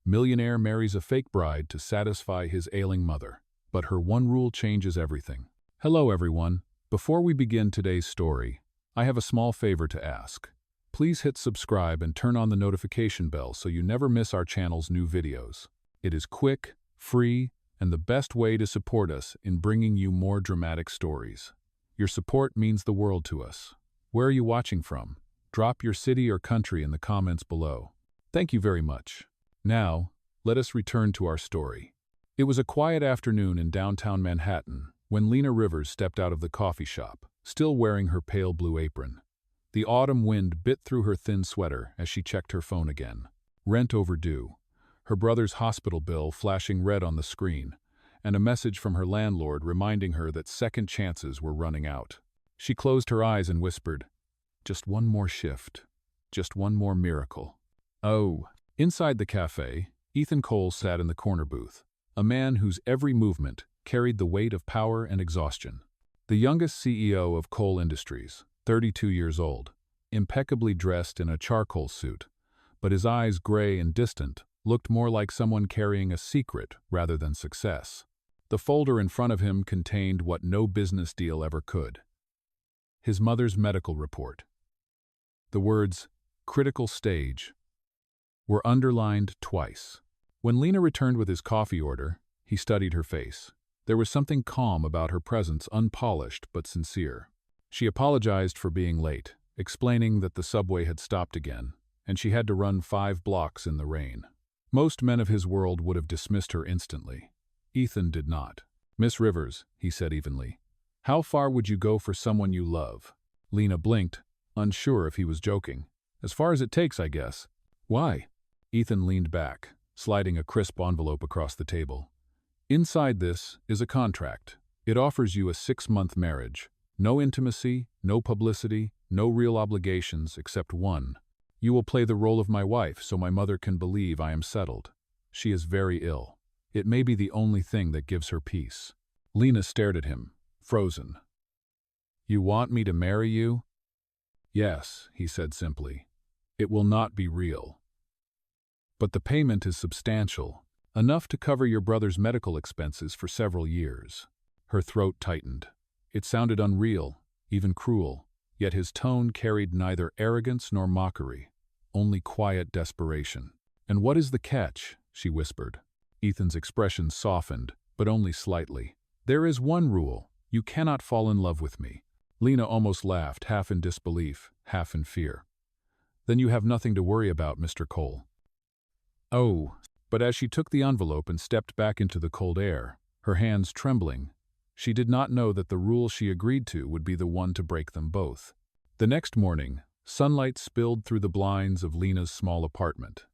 Millionaire marries a fake bride to satisfy his ailing mother. But her one rule changes everything. Hello everyone. Before we begin today's story, I have a small favor to ask. Please hit subscribe and turn on the notification bell so you never miss our channel's new videos. It is quick, free, and the best way to support us in bringing you more dramatic stories. Your support means the world to us. Where are you watching from? Drop your city or country in the comments below. Thank you very much. Now, let us return to our story. It was a quiet afternoon in downtown Manhattan when Lena Rivers stepped out of the coffee shop, still wearing her pale blue apron. The autumn wind bit through her thin sweater as she checked her phone again. Rent overdue, her brother's hospital bill flashing red on the screen, and a message from her landlord reminding her that second chances were running out. She closed her eyes and whispered, "Just one more shift. Just one more miracle." Oh. Inside the cafe, Ethan Cole sat in the corner booth, a man whose every movement carried the weight of power and exhaustion. The youngest CEO of Cole Industries, 32 years old, impeccably dressed in a charcoal suit, but his eyes, gray and distant, looked more like someone carrying a secret rather than success. The folder in front of him contained what no business deal ever could: his mother's medical report. The words, "critical stage," were underlined twice. When Lena returned with his coffee order, he studied her face. There was something calm about her presence, unpolished but sincere. She apologized for being late, explaining that the subway had stopped again, and she had to run 5 blocks in the rain. Most men of his world would have dismissed her instantly. Ethan did not. "Miss Rivers," he said evenly, "how far would you go for someone you love?" Lena blinked, unsure if he was joking. "As far as it takes, I guess." "Why?" Ethan leaned back, sliding a crisp envelope across the table. "Inside this is a contract. It offers you a 6-month marriage. No intimacy, no publicity, no real obligations except one. You will play the role of my wife so my mother can believe I am settled. She is very ill. It may be the only thing that gives her peace." Lena stared at him, frozen. "You want me to marry you?" "Yes," he said simply. "It will not be real. But the payment is substantial, enough to cover your brother's medical expenses for several years." Her throat tightened. It sounded unreal, even cruel, yet his tone carried neither arrogance nor mockery, only quiet desperation. "And what is the catch?" she whispered. Ethan's expression softened, but only slightly. "There is one rule: you cannot fall in love with me." Lena almost laughed, half in disbelief, half in fear. "Then you have nothing to worry about, Mr. Cole." "Oh," but as she took the envelope and stepped back into the cold air, her hands trembling, she did not know that the rule she agreed to would be the one to break them both. The next morning, sunlight spilled through the blinds of Lena's small apartment.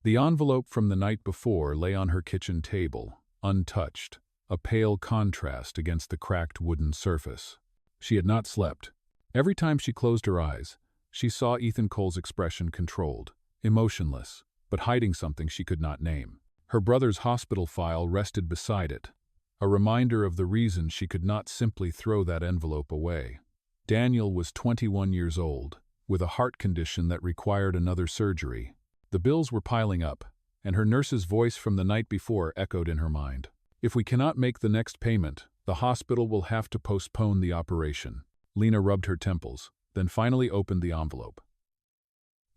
The envelope from the night before lay on her kitchen table, untouched, a pale contrast against the cracked wooden surface. She had not slept. Every time she closed her eyes, she saw Ethan Cole's expression controlled, emotionless, but hiding something she could not name. Her brother's hospital file rested beside it, a reminder of the reason she could not simply throw that envelope away. Daniel was 21 years old, with a heart condition that required another surgery. The bills were piling up, and her nurse's voice from the night before echoed in her mind. "If we cannot make the next payment, the hospital will have to postpone the operation." Lena rubbed her temples, then finally opened the envelope.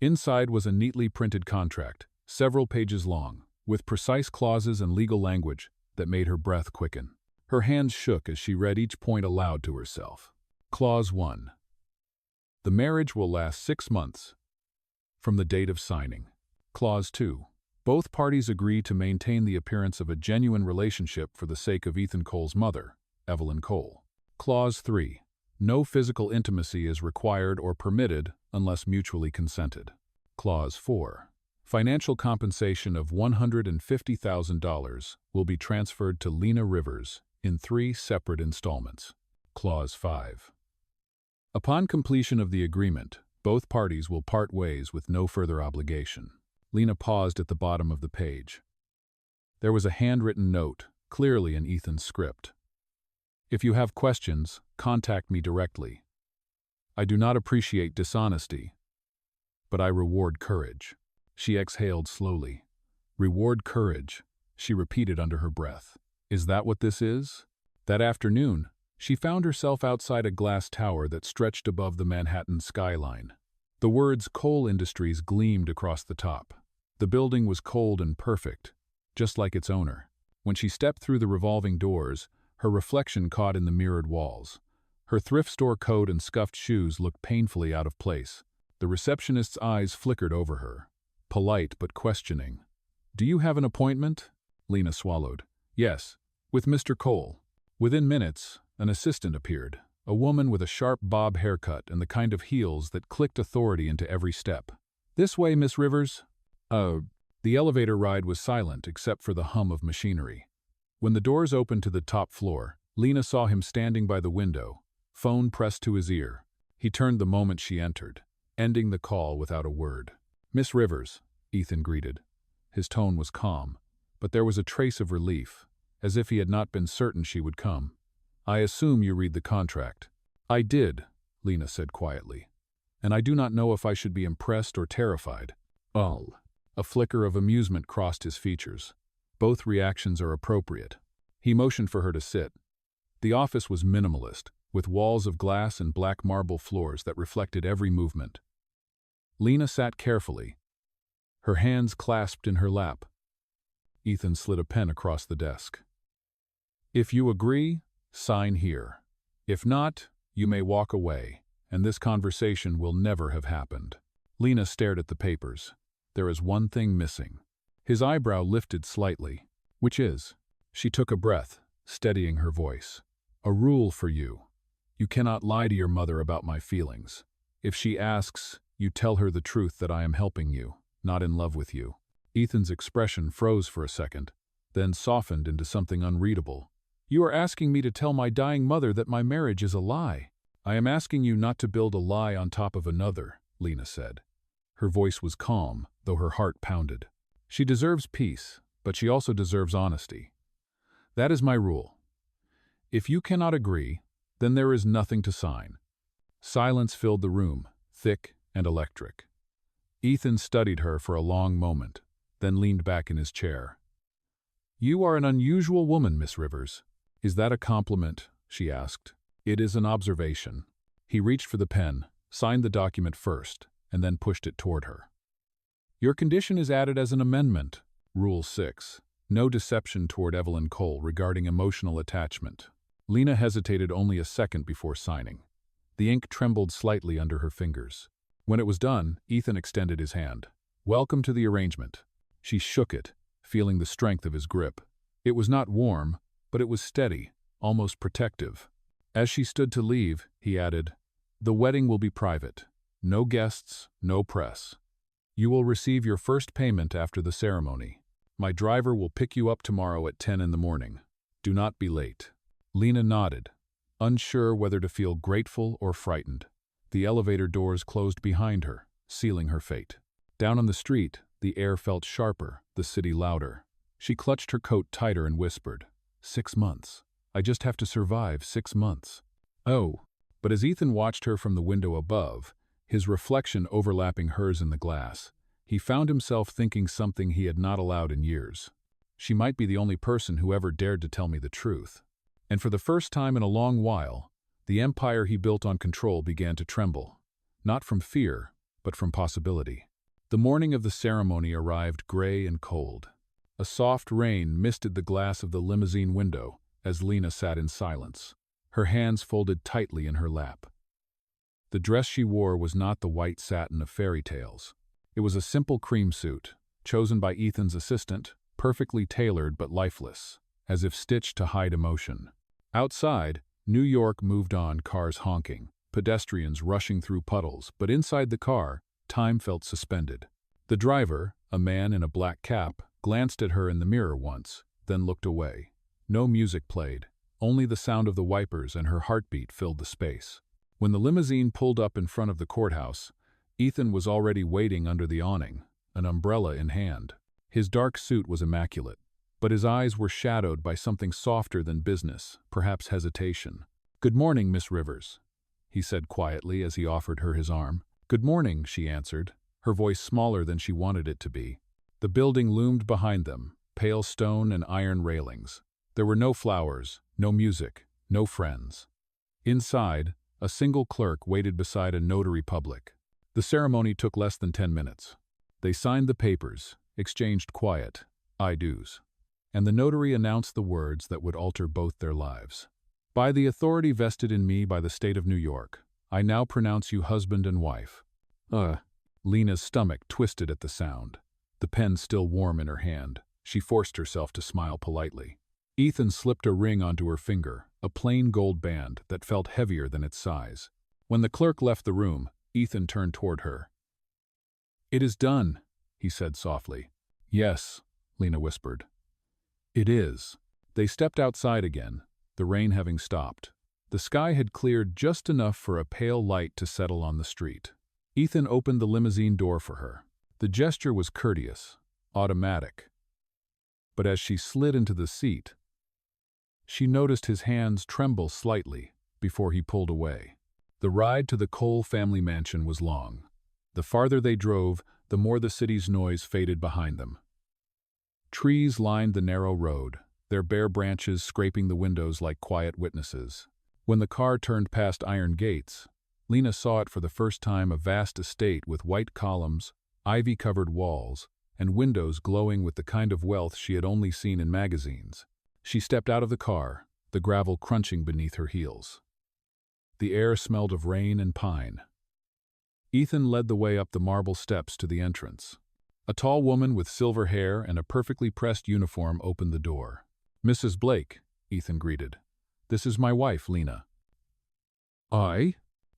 Inside was a neatly printed contract, several pages long, with precise clauses and legal language that made her breath quicken. Her hands shook as she read each point aloud to herself. Clause 1. The marriage will last 6 months from the date of signing. Clause 2. Both parties agree to maintain the appearance of a genuine relationship for the sake of Ethan Cole's mother, Evelyn Cole. Clause 3. No physical intimacy is required or permitted unless mutually consented. Clause 4. Financial compensation of $150,000 will be transferred to Lena Rivers in 3 separate installments. Clause 5. Upon completion of the agreement, both parties will part ways with no further obligation. Lena paused at the bottom of the page. There was a handwritten note, clearly in Ethan's script. "If you have questions, contact me directly. I do not appreciate dishonesty, but I reward courage." She exhaled slowly, Reward courage, she repeated under her breath. Is that what this is? That afternoon, she found herself outside a glass tower that stretched above the Manhattan skyline. The words Coal Industries gleamed across the top. The building was cold and perfect, just like its owner. When she stepped through the revolving doors, her reflection caught in the mirrored walls. Her thrift store coat and scuffed shoes looked painfully out of place. The receptionist's eyes flickered over her, polite but questioning. Do you have an appointment? Lena swallowed. Yes, with Mr. Cole. Within minutes, an assistant appeared, a woman with a sharp bob haircut and the kind of heels that clicked authority into every step. This way, Miss Rivers. The elevator ride was silent except for the hum of machinery. When the doors opened to the top floor, Lena saw him standing by the window, phone pressed to his ear. He turned the moment she entered, ending the call without a word. Miss Rivers, Ethan greeted. His tone was calm, but there was a trace of relief, as if he had not been certain she would come. I assume you read the contract. I did, Lena said quietly. And I do not know if I should be impressed or terrified. Oh. A flicker of amusement crossed his features. Both reactions are appropriate. He motioned for her to sit. The office was minimalist, with walls of glass and black marble floors that reflected every movement. Lena sat carefully, her hands clasped in her lap. Ethan slid a pen across the desk. If you agree, sign here. If not, you may walk away, and this conversation will never have happened. Lena stared at the papers. There is one thing missing. His eyebrow lifted slightly. Which is? She took a breath, steadying her voice. A rule for you. You cannot lie to your mother about my feelings. If she asks, you tell her the truth that I am helping you, not in love with you. Ethan's expression froze for a second, then softened into something unreadable. You are asking me to tell my dying mother that my marriage is a lie. I am asking you not to build a lie on top of another, Lena said. Her voice was calm, though her heart pounded. She deserves peace, but she also deserves honesty. That is my rule. If you cannot agree, then there is nothing to sign. Silence filled the room, thick and electric. Ethan studied her for a long moment, then leaned back in his chair. You are an unusual woman, Miss Rivers. Is that a compliment? She asked. It is an observation. He reached for the pen, signed the document first, and then pushed it toward her. Your condition is added as an amendment. Rule 6. No deception toward Evelyn Cole regarding emotional attachment. Lena hesitated only a second before signing. The ink trembled slightly under her fingers. When it was done, Ethan extended his hand. Welcome to the arrangement. She shook it, feeling the strength of his grip. It was not warm, but it was steady, almost protective. As she stood to leave, he added, The wedding will be private. No guests, no press. You will receive your first payment after the ceremony. My driver will pick you up tomorrow at 10 in the morning. Do not be late. Lena nodded, unsure whether to feel grateful or frightened. The elevator doors closed behind her, sealing her fate. Down on the street, the air felt sharper, the city louder. She clutched her coat tighter and whispered, 6 months. I just have to survive 6 months. Oh, but as Ethan watched her from the window above, his reflection overlapping hers in the glass, he found himself thinking something he had not allowed in years. She might be the only person who ever dared to tell me the truth. And for the first time in a long while, the empire he built on control began to tremble. Not from fear, but from possibility. The morning of the ceremony arrived gray and cold. A soft rain misted the glass of the limousine window as Lena sat in silence, her hands folded tightly in her lap. The dress she wore was not the white satin of fairy tales. It was a simple cream suit, chosen by Ethan's assistant, perfectly tailored but lifeless, as if stitched to hide emotion. Outside, New York moved on, cars honking, pedestrians rushing through puddles, but inside the car, time felt suspended. The driver, a man in a black cap, glanced at her in the mirror once, then looked away. No music played, only the sound of the wipers and her heartbeat filled the space. When the limousine pulled up in front of the courthouse, Ethan was already waiting under the awning, an umbrella in hand. His dark suit was immaculate, but his eyes were shadowed by something softer than business, perhaps hesitation. "Good morning, Miss Rivers," he said quietly as he offered her his arm. "Good morning," she answered, her voice smaller than she wanted it to be. The building loomed behind them, pale stone and iron railings. There were no flowers, no music, no friends. Inside, a single clerk waited beside a notary public. The ceremony took less than 10 minutes. They signed the papers, exchanged quiet I do's, and the notary announced the words that would alter both their lives. By the authority vested in me by the state of New York, I now pronounce you husband and wife. Lena's stomach twisted at the sound. The pen still warm in her hand, she forced herself to smile politely. Ethan slipped a ring onto her finger, a plain gold band that felt heavier than its size. When the clerk left the room, Ethan turned toward her. "It is done," he said softly. "Yes," Lena whispered. "It is." They stepped outside again, the rain having stopped. The sky had cleared just enough for a pale light to settle on the street. Ethan opened the limousine door for her. The gesture was courteous, automatic. But as she slid into the seat, she noticed his hands tremble slightly before he pulled away. The ride to the Cole family mansion was long. The farther they drove, the more the city's noise faded behind them. Trees lined the narrow road, their bare branches scraping the windows like quiet witnesses. When the car turned past iron gates, Lena saw it for the first time, a vast estate with white columns, ivy-covered walls, and windows glowing with the kind of wealth she had only seen in magazines. She stepped out of the car, the gravel crunching beneath her heels. The air smelled of rain and pine. Ethan led the way up the marble steps to the entrance. A tall woman with silver hair and a perfectly pressed uniform opened the door. "Mrs. Blake," Ethan greeted. "This is my wife, Lena." "I?"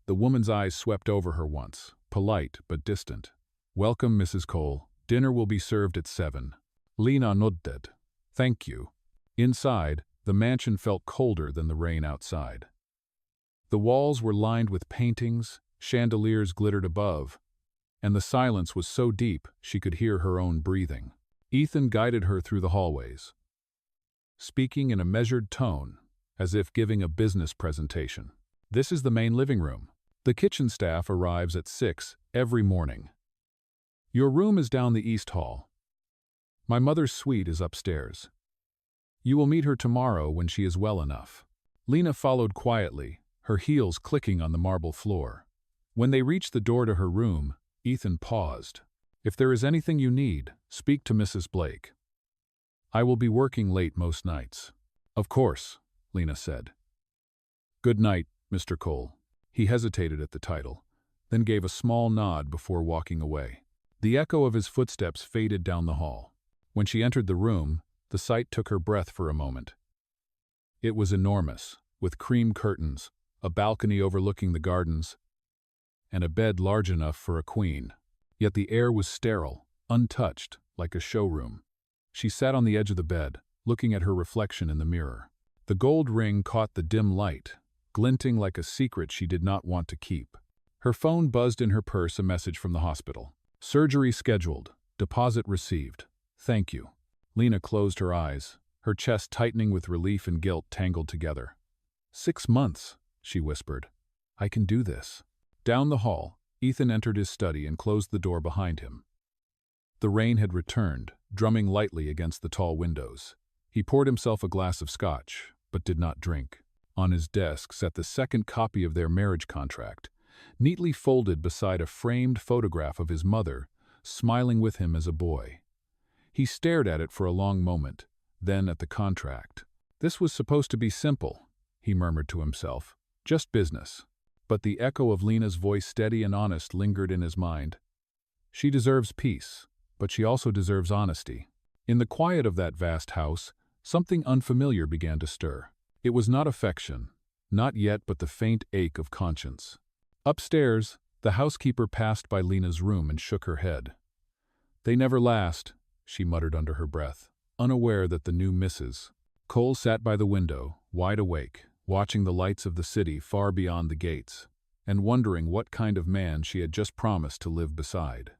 The woman's eyes swept over her once, polite but distant. "Welcome, Mrs. Cole. Dinner will be served at 7. Lena nodded. "Thank you." Inside, the mansion felt colder than the rain outside. The walls were lined with paintings, chandeliers glittered above, and the silence was so deep she could hear her own breathing. Ethan guided her through the hallways, speaking in a measured tone, as if giving a business presentation. "This is the main living room. The kitchen staff arrives at 6 every morning. Your room is down the east hall. My mother's suite is upstairs. You will meet her tomorrow when she is well enough." Lena followed quietly, her heels clicking on the marble floor. When they reached the door to her room, Ethan paused. "If there is anything you need, speak to Mrs. Blake. I will be working late most nights." "Of course," Lena said. "Good night, Mr. Cole." He hesitated at the title, then gave a small nod before walking away. The echo of his footsteps faded down the hall. When she entered the room, the sight took her breath for a moment. It was enormous, with cream curtains, a balcony overlooking the gardens, and a bed large enough for a queen. Yet the air was sterile, untouched, like a showroom. She sat on the edge of the bed, looking at her reflection in the mirror. The gold ring caught the dim light, glinting like a secret she did not want to keep. Her phone buzzed in her purse, a message from the hospital. "Surgery scheduled. Deposit received. Thank you." Lena closed her eyes, her chest tightening with relief and guilt tangled together. 6 months, she whispered. "I can do this." Down the hall, Ethan entered his study and closed the door behind him. The rain had returned, drumming lightly against the tall windows. He poured himself a glass of scotch, but did not drink. On his desk sat the second copy of their marriage contract, neatly folded beside a framed photograph of his mother, smiling with him as a boy. He stared at it for a long moment, then at the contract. This was supposed to be simple, he murmured to himself. Just business. But the echo of Lena's voice, steady and honest, lingered in his mind. She deserves peace, but she also deserves honesty. In the quiet of that vast house, something unfamiliar began to stir. It was not affection, not yet, but the faint ache of conscience. Upstairs, the housekeeper passed by Lena's room and shook her head. "They never last," she muttered under her breath, unaware that the new Mrs. Cole sat by the window, wide awake, watching the lights of the city far beyond the gates, and wondering what kind of man she had just promised to live beside.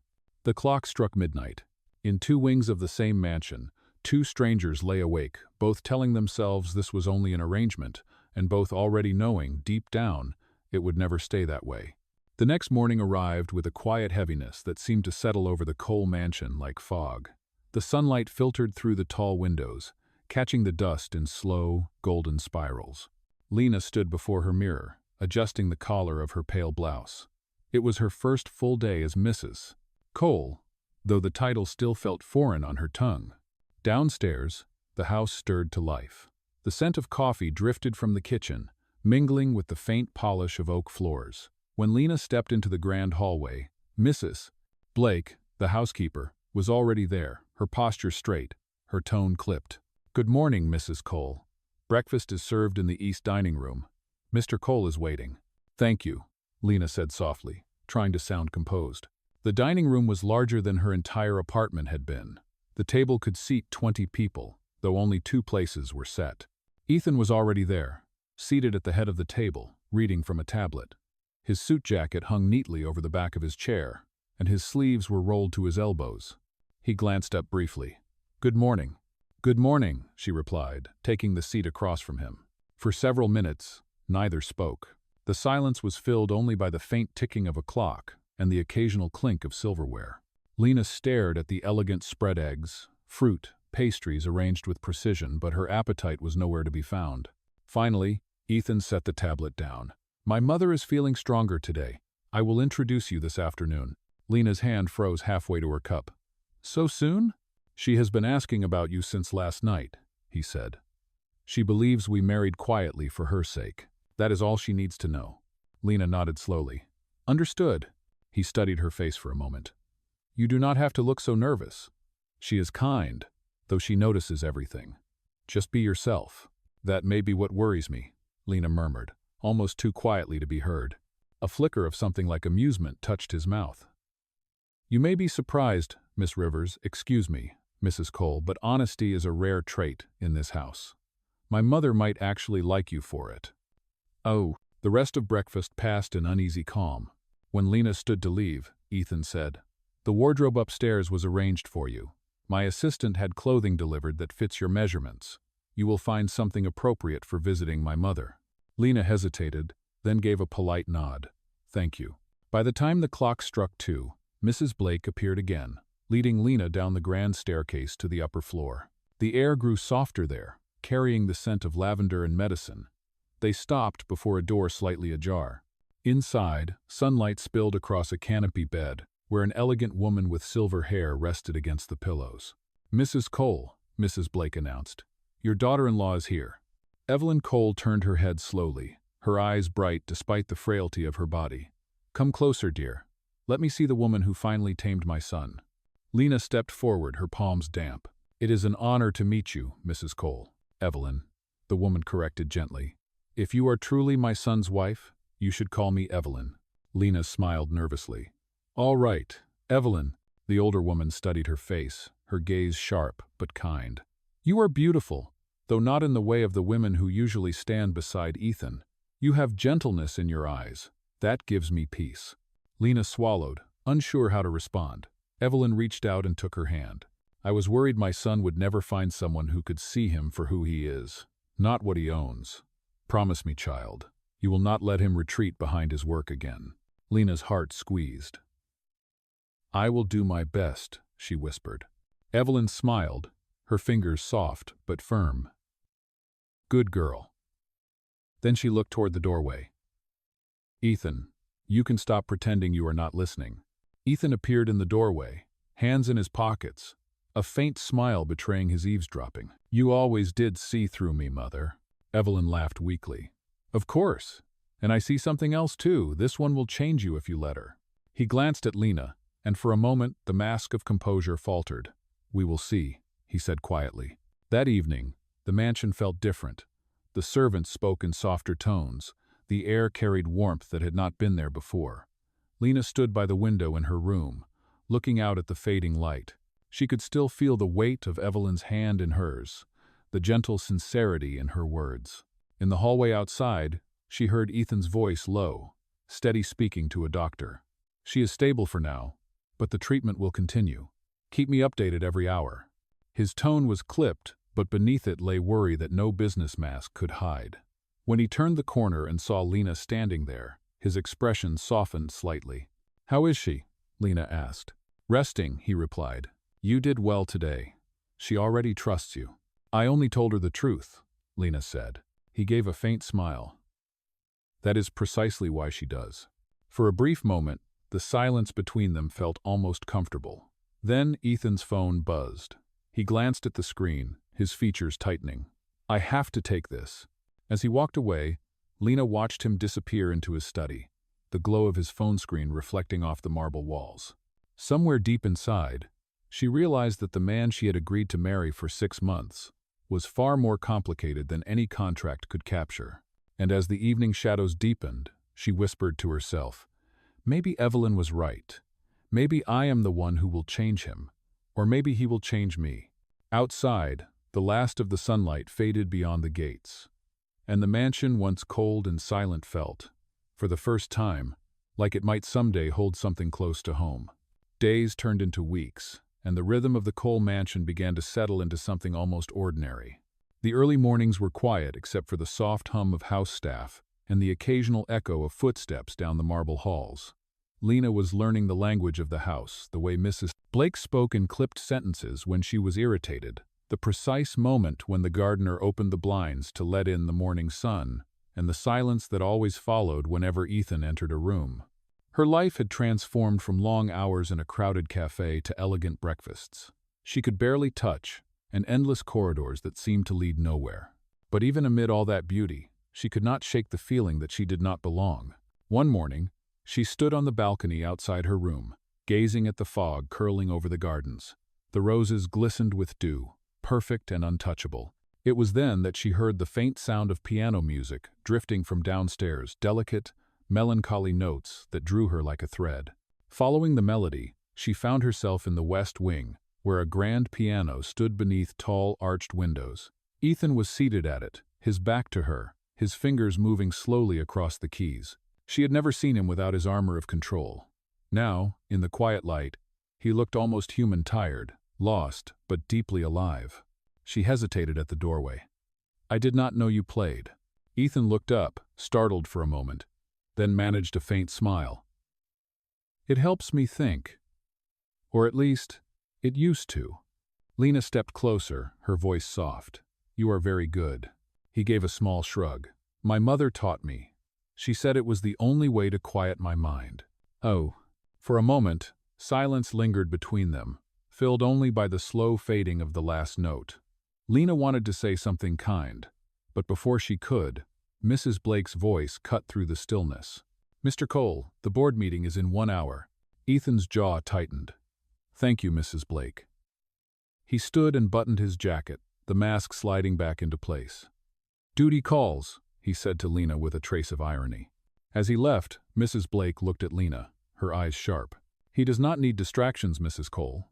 The clock struck midnight. In two wings of the same mansion, two strangers lay awake, both telling themselves this was only an arrangement, and both already knowing, deep down, it would never stay that way. The next morning arrived with a quiet heaviness that seemed to settle over the Cole mansion like fog. The sunlight filtered through the tall windows, catching the dust in slow, golden spirals. Lena stood before her mirror, adjusting the collar of her pale blouse. It was her first full day as Mrs. Cole, though the title still felt foreign on her tongue. Downstairs, the house stirred to life. The scent of coffee drifted from the kitchen, mingling with the faint polish of oak floors. When Lena stepped into the grand hallway, Mrs. Blake, the housekeeper, was already there, her posture straight, her tone clipped. "Good morning, Mrs. Cole. Breakfast is served in the east dining room. Mr. Cole is waiting." "Thank you," Lena said softly, trying to sound composed. The dining room was larger than her entire apartment had been. The table could seat 20 people, though only 2 places were set. Ethan was already there, seated at the head of the table, reading from a tablet. His suit jacket hung neatly over the back of his chair, and his sleeves were rolled to his elbows. He glanced up briefly. "Good morning." "Good morning," she replied, taking the seat across from him. For several minutes, neither spoke. The silence was filled only by the faint ticking of a clock and the occasional clink of silverware. Lena stared at the elegant spread eggs, fruit, pastries arranged with precision, but her appetite was nowhere to be found. Finally, Ethan set the tablet down. "My mother is feeling stronger today. I will introduce you this afternoon." Lena's hand froze halfway to her cup. "So soon?" "She has been asking about you since last night," he said. "She believes we married quietly for her sake. That is all she needs to know." Lena nodded slowly. "Understood." He studied her face for a moment. "You do not have to look so nervous. She is kind, though she notices everything. Just be yourself." "That may be what worries me," Lena murmured, almost too quietly to be heard. A flicker of something like amusement touched his mouth. "You may be surprised, Miss Rivers, excuse me, Mrs. Cole, but honesty is a rare trait in this house. My mother might actually like you for it." "Oh." The rest of breakfast passed in uneasy calm. When Lena stood to leave, Ethan said, "The wardrobe upstairs was arranged for you. My assistant had clothing delivered that fits your measurements. You will find something appropriate for visiting my mother." Lena hesitated, then gave a polite nod. "Thank you." By the time the clock struck 2, Mrs. Blake appeared again, leading Lena down the grand staircase to the upper floor. The air grew softer there, carrying the scent of lavender and medicine. They stopped before a door slightly ajar. Inside, sunlight spilled across a canopy bed, where an elegant woman with silver hair rested against the pillows. "Mrs. Cole," Mrs. Blake announced. "Your daughter-in-law is here." Evelyn Cole turned her head slowly, her eyes bright despite the frailty of her body. "Come closer, dear. Let me see the woman who finally tamed my son." Lena stepped forward, her palms damp. "It is an honor to meet you, Mrs. Cole." "Evelyn," the woman corrected gently. "If you are truly my son's wife, you should call me Evelyn." Lena smiled nervously. "All right, Evelyn." The older woman studied her face, her gaze sharp but kind. "You are beautiful, though not in the way of the women who usually stand beside Ethan. You have gentleness in your eyes. That gives me peace." Lena swallowed, unsure how to respond. Evelyn reached out and took her hand. "I was worried my son would never find someone who could see him for who he is, not what he owns. Promise me, child, you will not let him retreat behind his work again." Lena's heart squeezed. "I will do my best," she whispered. Evelyn smiled, her fingers soft but firm. "Good girl." Then she looked toward the doorway. "Ethan, you can stop pretending you are not listening." Ethan appeared in the doorway, hands in his pockets, a faint smile betraying his eavesdropping. "You always did see through me, Mother." Evelyn laughed weakly. "Of course. And I see something else too. This one will change you if you let her." He glanced at Lena, and for a moment the mask of composure faltered. "We will see," he said quietly. That evening, the mansion felt different. The servants spoke in softer tones. The air carried warmth that had not been there before. Lena stood by the window in her room, looking out at the fading light. She could still feel the weight of Evelyn's hand in hers, the gentle sincerity in her words. In the hallway outside, she heard Ethan's voice low, steady, speaking to a doctor. "She is stable for now, but the treatment will continue. Keep me updated every hour." His tone was clipped, but beneath it lay worry that no business mask could hide. When he turned the corner and saw Lena standing there, his expression softened slightly. "How is she?" Lena asked. "Resting," he replied. You did well today. She already trusts you. I only told her the truth, Lena said. He gave a faint smile. That is precisely why she does. For a brief moment, the silence between them felt almost comfortable. Then Ethan's phone buzzed. He glanced at the screen, his features tightening. I have to take this. As he walked away, Lena watched him disappear into his study, the glow of his phone screen reflecting off the marble walls. Somewhere deep inside, she realized that the man she had agreed to marry for 6 months was far more complicated than any contract could capture. And as the evening shadows deepened, she whispered to herself, maybe Evelyn was right. Maybe I am the one who will change him, or maybe he will change me. Outside, the last of the sunlight faded beyond the gates, and the mansion, once cold and silent, felt, for the first time, like it might someday hold something close to home. Days turned into weeks, and the rhythm of the Cole mansion began to settle into something almost ordinary. The early mornings were quiet except for the soft hum of house staff and the occasional echo of footsteps down the marble halls. Lena was learning the language of the house, the way Mrs. Blake spoke in clipped sentences when she was irritated, the precise moment when the gardener opened the blinds to let in the morning sun, and the silence that always followed whenever Ethan entered a room. Her life had transformed from long hours in a crowded cafe to elegant breakfasts. She could barely touch, and endless corridors that seemed to lead nowhere. But even amid all that beauty, she could not shake the feeling that she did not belong. One morning, she stood on the balcony outside her room, gazing at the fog curling over the gardens. The roses glistened with dew, perfect and untouchable. It was then that she heard the faint sound of piano music drifting from downstairs, delicate, melancholy notes that drew her like a thread. Following the melody, she found herself in the west wing, where a grand piano stood beneath tall, arched windows. Ethan was seated at it, his back to her, his fingers moving slowly across the keys. She had never seen him without his armor of control. Now, in the quiet light, he looked almost human, tired, lost, but deeply alive. She hesitated at the doorway. I did not know you played. Ethan looked up, startled for a moment, then managed a faint smile. It helps me think. Or at least, it used to. Lena stepped closer, her voice soft. You are very good. He gave a small shrug. My mother taught me. She said it was the only way to quiet my mind. Oh. For a moment, silence lingered between them, filled only by the slow fading of the last note. Lena wanted to say something kind, but before she could, Mrs. Blake's voice cut through the stillness. Mr. Cole, the board meeting is in 1 hour. Ethan's jaw tightened. Thank you, Mrs. Blake. He stood and buttoned his jacket, the mask sliding back into place. Duty calls, he said to Lena with a trace of irony. As he left, Mrs. Blake looked at Lena, her eyes sharp. He does not need distractions, Mrs. Cole.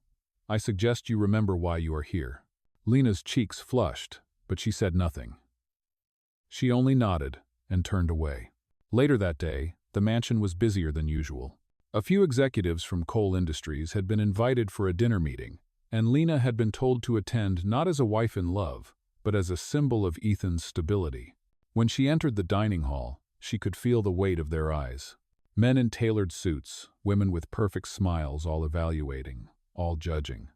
I suggest you remember why you are here. Lena's cheeks flushed, but she said nothing. She only nodded and turned away. Later that day, the mansion was busier than usual. A few executives from Cole Industries had been invited for a dinner meeting, and Lena had been told to attend not as a wife in love, but as a symbol of Ethan's stability. When she entered the dining hall, she could feel the weight of their eyes. Men in tailored suits, women with perfect smiles, all evaluating, all judging.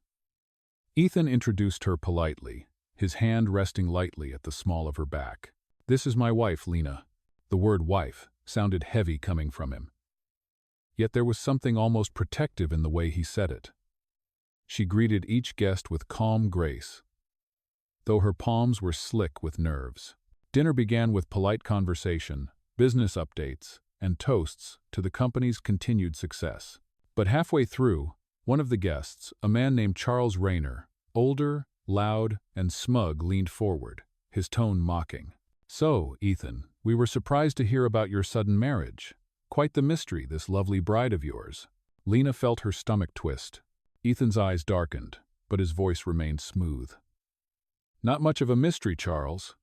Ethan introduced her politely, his hand resting lightly at the small of her back. This is my wife, Lena. The word wife sounded heavy coming from him. Yet there was something almost protective in the way he said it. She greeted each guest with calm grace, though her palms were slick with nerves. Dinner began with polite conversation, business updates, and toasts to the company's continued success. But halfway through, one of the guests, a man named Charles Rayner, older, loud, and smug, leaned forward, his tone mocking. So, Ethan, we were surprised to hear about your sudden marriage. Quite the mystery, this lovely bride of yours. Lena felt her stomach twist. Ethan's eyes darkened, but his voice remained smooth. Not much of a mystery, Charles.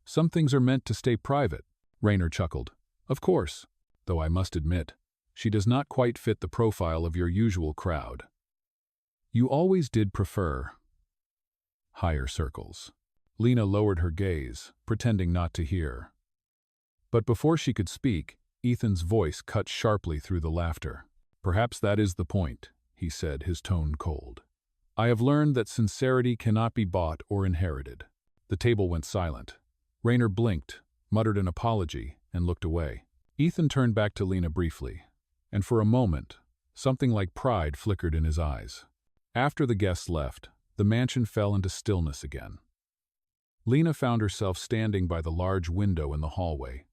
Some things are meant to stay private, Rayner chuckled. Of course, though I must admit, she does not quite fit the profile of your usual crowd. You always did prefer higher circles. Lena lowered her gaze, pretending not to hear. But before she could speak, Ethan's voice cut sharply through the laughter. Perhaps that is the point, he said, his tone cold. I have learned that sincerity cannot be bought or inherited. The table went silent. Raynor blinked, muttered an apology, and looked away. Ethan turned back to Lena briefly, and for a moment, something like pride flickered in his eyes. After the guests left, the mansion fell into stillness again. Lena found herself standing by the large window in the hallway,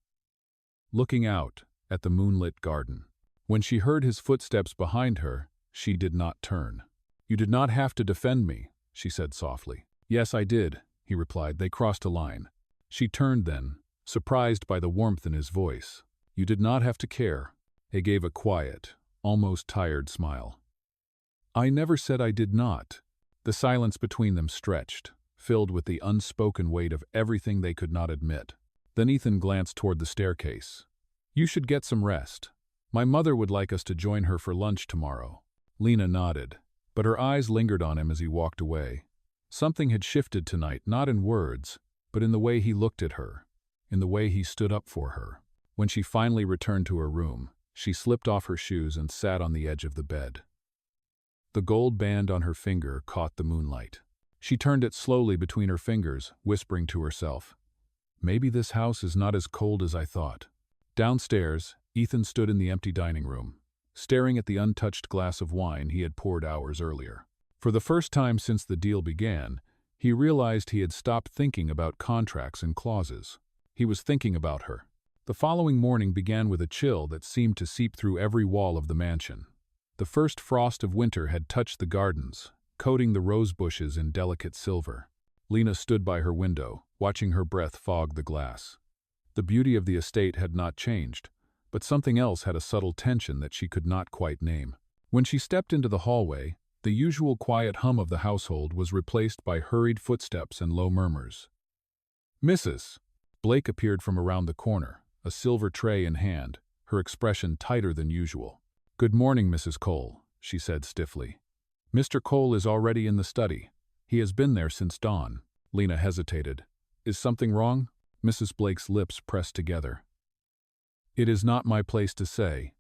looking out at the moonlit garden. When she heard his footsteps behind her, she did not turn. "You did not have to defend me," she said softly. "Yes, I did," he replied. "They crossed a line." She turned then, surprised by the warmth in his voice. "You did not have to care." He gave a quiet, almost tired smile. "I never said I did not." The silence between them stretched, filled with the unspoken weight of everything they could not admit. Then Ethan glanced toward the staircase. "You should get some rest. My mother would like us to join her for lunch tomorrow." Lena nodded, but her eyes lingered on him as he walked away. Something had shifted tonight, not in words, but in the way he looked at her, in the way he stood up for her. When she finally returned to her room, she slipped off her shoes and sat on the edge of the bed. The gold band on her finger caught the moonlight. She turned it slowly between her fingers, whispering to herself, "Maybe this house is not as cold as I thought." Downstairs, Ethan stood in the empty dining room, staring at the untouched glass of wine he had poured hours earlier. For the first time since the deal began, he realized he had stopped thinking about contracts and clauses. He was thinking about her. The following morning began with a chill that seemed to seep through every wall of the mansion. The first frost of winter had touched the gardens, coating the rose bushes in delicate silver. Lena stood by her window, watching her breath fog the glass. The beauty of the estate had not changed, but something else had a subtle tension that she could not quite name. When she stepped into the hallway, the usual quiet hum of the household was replaced by hurried footsteps and low murmurs. "Mrs." Blake appeared from around the corner, a silver tray in hand, her expression tighter than usual. "Good morning, Mrs. Cole," she said stiffly. "Mr. Cole is already in the study. He has been there since dawn." Lena hesitated. "Is something wrong?" Mrs. Blake's lips pressed together. "It is not my place to say.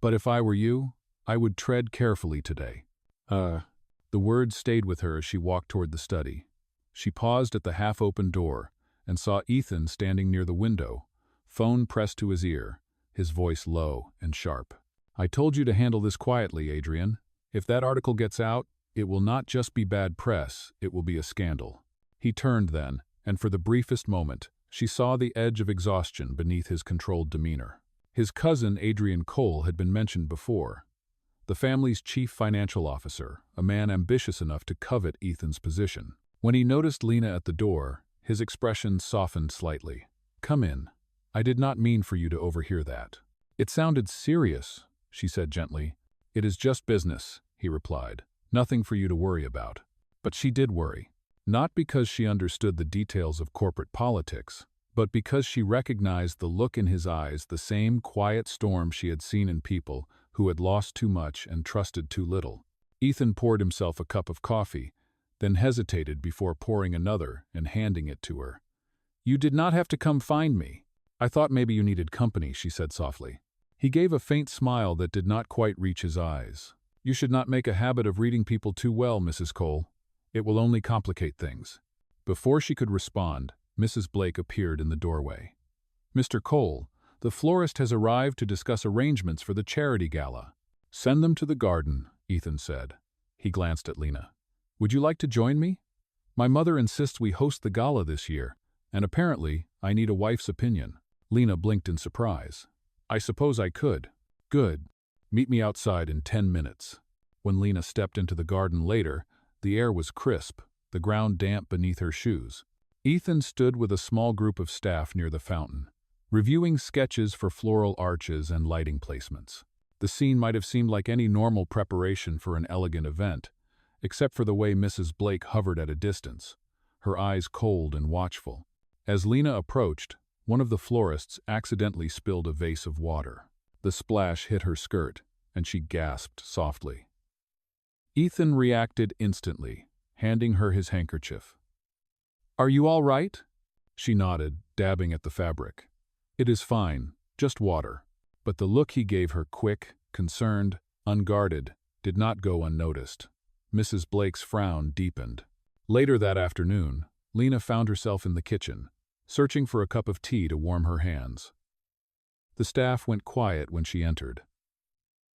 But if I were you, I would tread carefully today." The words stayed with her as she walked toward the study. She paused at the half-open door and saw Ethan standing near the window, phone pressed to his ear, his voice low and sharp. "I told you to handle this quietly, Adrian. If that article gets out, it will not just be bad press, it will be a scandal." He turned then, and for the briefest moment, she saw the edge of exhaustion beneath his controlled demeanor. His cousin, Adrian Cole, had been mentioned before. The family's chief financial officer, a man ambitious enough to covet Ethan's position. When he noticed Lena at the door, his expression softened slightly. "Come in. I did not mean for you to overhear that." "It sounded serious," she said gently. "It is just business," he replied. "Nothing for you to worry about." But she did worry. Not because she understood the details of corporate politics, but because she recognized the look in his eyes, the same quiet storm she had seen in people who had lost too much and trusted too little. Ethan poured himself a cup of coffee, then hesitated before pouring another and handing it to her. "You did not have to come find me. I thought maybe you needed company," she said softly. He gave a faint smile that did not quite reach his eyes. "You should not make a habit of reading people too well, Mrs. Cole. It will only complicate things." Before she could respond, Mrs. Blake appeared in the doorway. "Mr. Cole, the florist has arrived to discuss arrangements for the charity gala." "Send them to the garden," Ethan said. He glanced at Lena. "Would you like to join me? My mother insists we host the gala this year, and apparently I need a wife's opinion." Lena blinked in surprise. "I suppose I could." "Good. Meet me outside in 10 minutes." When Lena stepped into the garden later, the air was crisp, the ground damp beneath her shoes. Ethan stood with a small group of staff near the fountain, reviewing sketches for floral arches and lighting placements. The scene might have seemed like any normal preparation for an elegant event, except for the way Mrs. Blake hovered at a distance, her eyes cold and watchful. As Lena approached, one of the florists accidentally spilled a vase of water. The splash hit her skirt, and she gasped softly. Ethan reacted instantly, handing her his handkerchief. "Are you all right?" She nodded, dabbing at the fabric. "It is fine, just water." But the look he gave her, quick, concerned, unguarded, did not go unnoticed. Mrs. Blake's frown deepened. Later that afternoon, Lena found herself in the kitchen, searching for a cup of tea to warm her hands. The staff went quiet when she entered.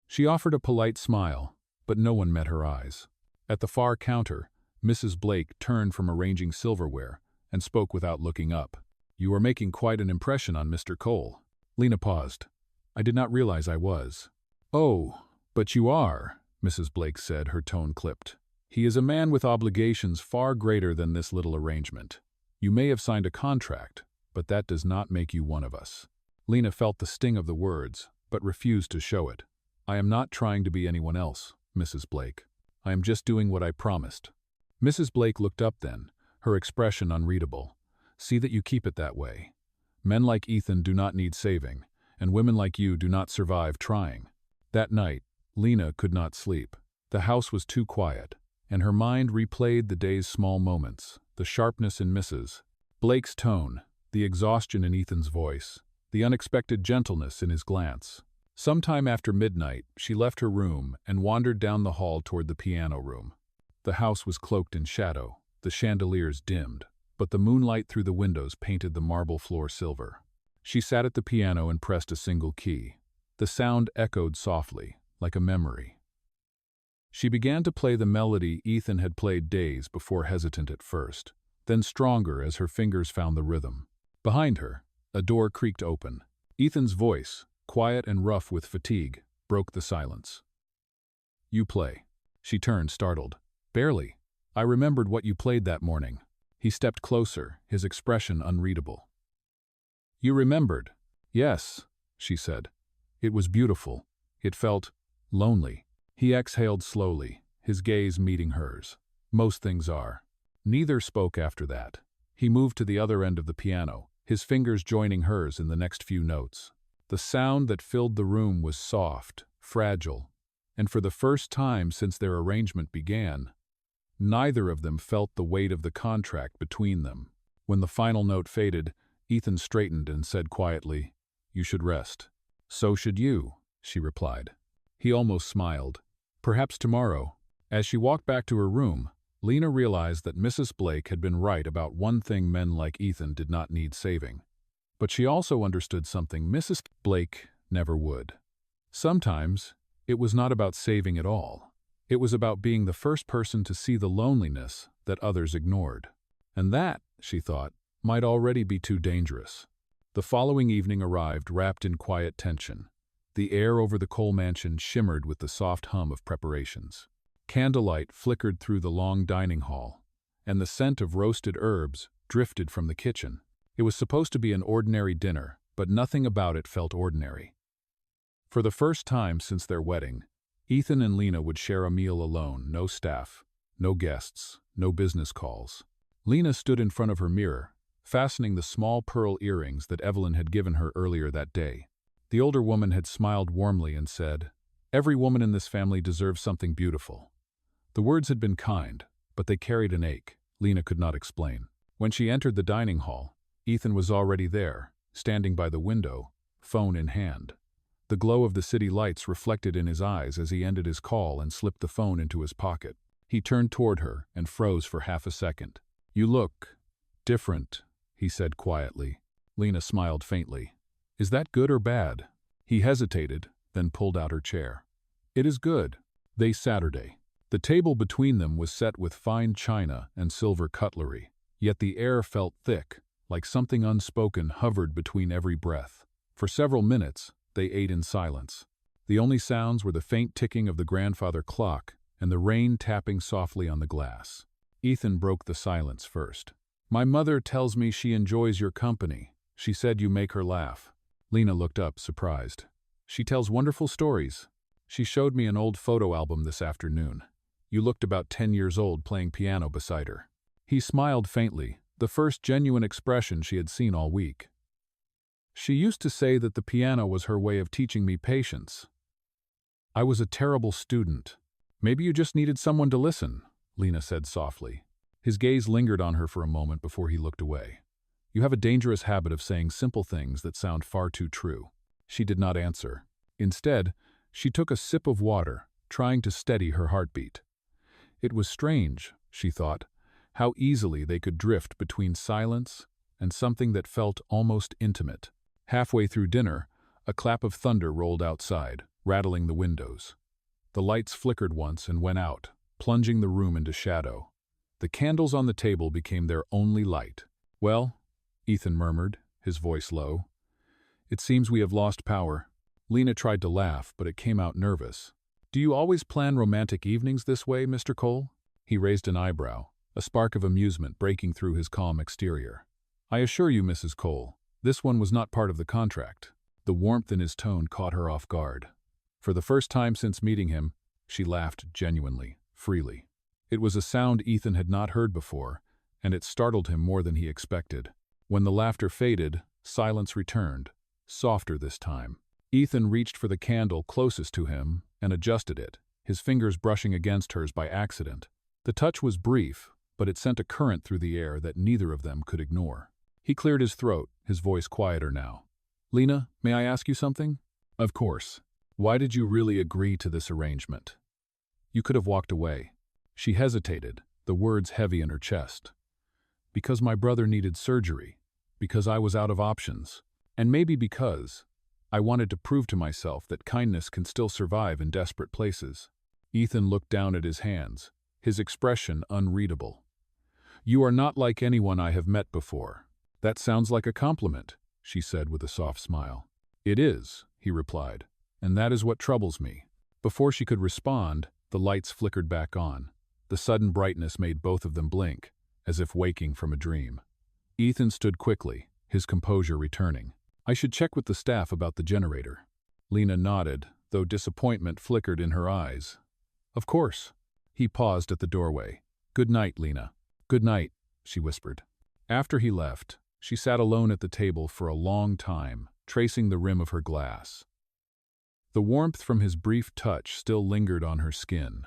She offered a polite smile, but no one met her eyes. At the far counter, Mrs. Blake turned from arranging silverware and spoke without looking up. "You are making quite an impression on Mr. Cole." Lena paused. "I did not realize I was." "Oh, but you are," Mrs. Blake said, her tone clipped. "He is a man with obligations far greater than this little arrangement. You may have signed a contract, but that does not make you one of us." Lena felt the sting of the words, but refused to show it. "I am not trying to be anyone else, Mrs. Blake. I am just doing what I promised." Mrs. Blake looked up then, her expression unreadable. "See that you keep it that way. Men like Ethan do not need saving, and women like you do not survive trying." That night, Lena could not sleep. The house was too quiet, and her mind replayed the day's small moments, the sharpness in Mrs. Blake's tone, the exhaustion in Ethan's voice, the unexpected gentleness in his glance. Sometime after midnight, she left her room and wandered down the hall toward the piano room. The house was cloaked in shadow, the chandeliers dimmed, but the moonlight through the windows painted the marble floor silver. She sat at the piano and pressed a single key. The sound echoed softly, like a memory. She began to play the melody Ethan had played days before, hesitant at first, then stronger as her fingers found the rhythm. Behind her, a door creaked open. Ethan's voice, quiet and rough with fatigue, broke the silence. "You play." She turned, startled. "Barely. I remembered what you played that morning." He stepped closer, his expression unreadable. "You remembered?" "Yes," she said. "It was beautiful. It felt lonely." He exhaled slowly, his gaze meeting hers. "Most things are." Neither spoke after that. He moved to the other end of the piano, his fingers joining hers in the next few notes. The sound that filled the room was soft, fragile, and for the first time since their arrangement began, neither of them felt the weight of the contract between them. When the final note faded, Ethan straightened and said quietly, "You should rest." "So should you," she replied. He almost smiled. "Perhaps tomorrow." As she walked back to her room, Lena realized that Mrs. Blake had been right about one thing: men like Ethan did not need saving. But she also understood something Mrs. Blake never would. Sometimes, it was not about saving at all. It was about being the first person to see the loneliness that others ignored. And that, she thought, might already be too dangerous. The following evening arrived wrapped in quiet tension. The air over the Cole mansion shimmered with the soft hum of preparations. Candlelight flickered through the long dining hall, and the scent of roasted herbs drifted from the kitchen. It was supposed to be an ordinary dinner, but nothing about it felt ordinary. For the first time since their wedding, Ethan and Lena would share a meal alone, no staff, no guests, no business calls. Lena stood in front of her mirror, fastening the small pearl earrings that Evelyn had given her earlier that day. The older woman had smiled warmly and said, "Every woman in this family deserves something beautiful." The words had been kind, but they carried an ache Lena could not explain. When she entered the dining hall, Ethan was already there, standing by the window, phone in hand. The glow of the city lights reflected in his eyes as he ended his call and slipped the phone into his pocket. He turned toward her and froze for half a second. "You look different," he said quietly. Lena smiled faintly. "Is that good or bad?" He hesitated, then pulled out her chair. "It is good." Saturday. The table between them was set with fine china and silver cutlery, yet the air felt thick, like something unspoken hovered between every breath. For several minutes, they ate in silence. The only sounds were the faint ticking of the grandfather clock and the rain tapping softly on the glass. Ethan broke the silence first. "My mother tells me she enjoys your company. She said you make her laugh." Lena looked up, surprised. "She tells wonderful stories. She showed me an old photo album this afternoon. You looked about 10 years old playing piano beside her." He smiled faintly, the first genuine expression she had seen all week. "She used to say that the piano was her way of teaching me patience. I was a terrible student. Maybe you just needed someone to listen," Lena said softly. His gaze lingered on her for a moment before he looked away. "You have a dangerous habit of saying simple things that sound far too true." She did not answer. Instead, she took a sip of water, trying to steady her heartbeat. It was strange, she thought, how easily they could drift between silence and something that felt almost intimate. Halfway through dinner, a clap of thunder rolled outside, rattling the windows. The lights flickered once and went out, plunging the room into shadow. The candles on the table became their only light. "Well," Ethan murmured, his voice low. "It seems we have lost power." Lena tried to laugh, but it came out nervous. "Do you always plan romantic evenings this way, Mr. Cole?" He raised an eyebrow, a spark of amusement breaking through his calm exterior. "I assure you, Mrs. Cole, this one was not part of the contract." The warmth in his tone caught her off guard. For the first time since meeting him, she laughed genuinely, freely. It was a sound Ethan had not heard before, and it startled him more than he expected. When the laughter faded, silence returned, softer this time. Ethan reached for the candle closest to him and adjusted it, his fingers brushing against hers by accident. The touch was brief, but it sent a current through the air that neither of them could ignore. He cleared his throat, his voice quieter now. "Lena, may I ask you something?" "Of course. Why did you really agree to this arrangement? You could have walked away." She hesitated, the words heavy in her chest. "Because my brother needed surgery, because I was out of options, and maybe because I wanted to prove to myself that kindness can still survive in desperate places." Ethan looked down at his hands, his expression unreadable. "You are not like anyone I have met before." "That sounds like a compliment," she said with a soft smile. "It is," he replied, "and that is what troubles me." Before she could respond, the lights flickered back on. The sudden brightness made both of them blink, as if waking from a dream. Ethan stood quickly, his composure returning. "I should check with the staff about the generator." Lena nodded, though disappointment flickered in her eyes. "Of course." He paused at the doorway. "Good night, Lena." "Good night," she whispered. After he left, she sat alone at the table for a long time, tracing the rim of her glass. The warmth from his brief touch still lingered on her skin.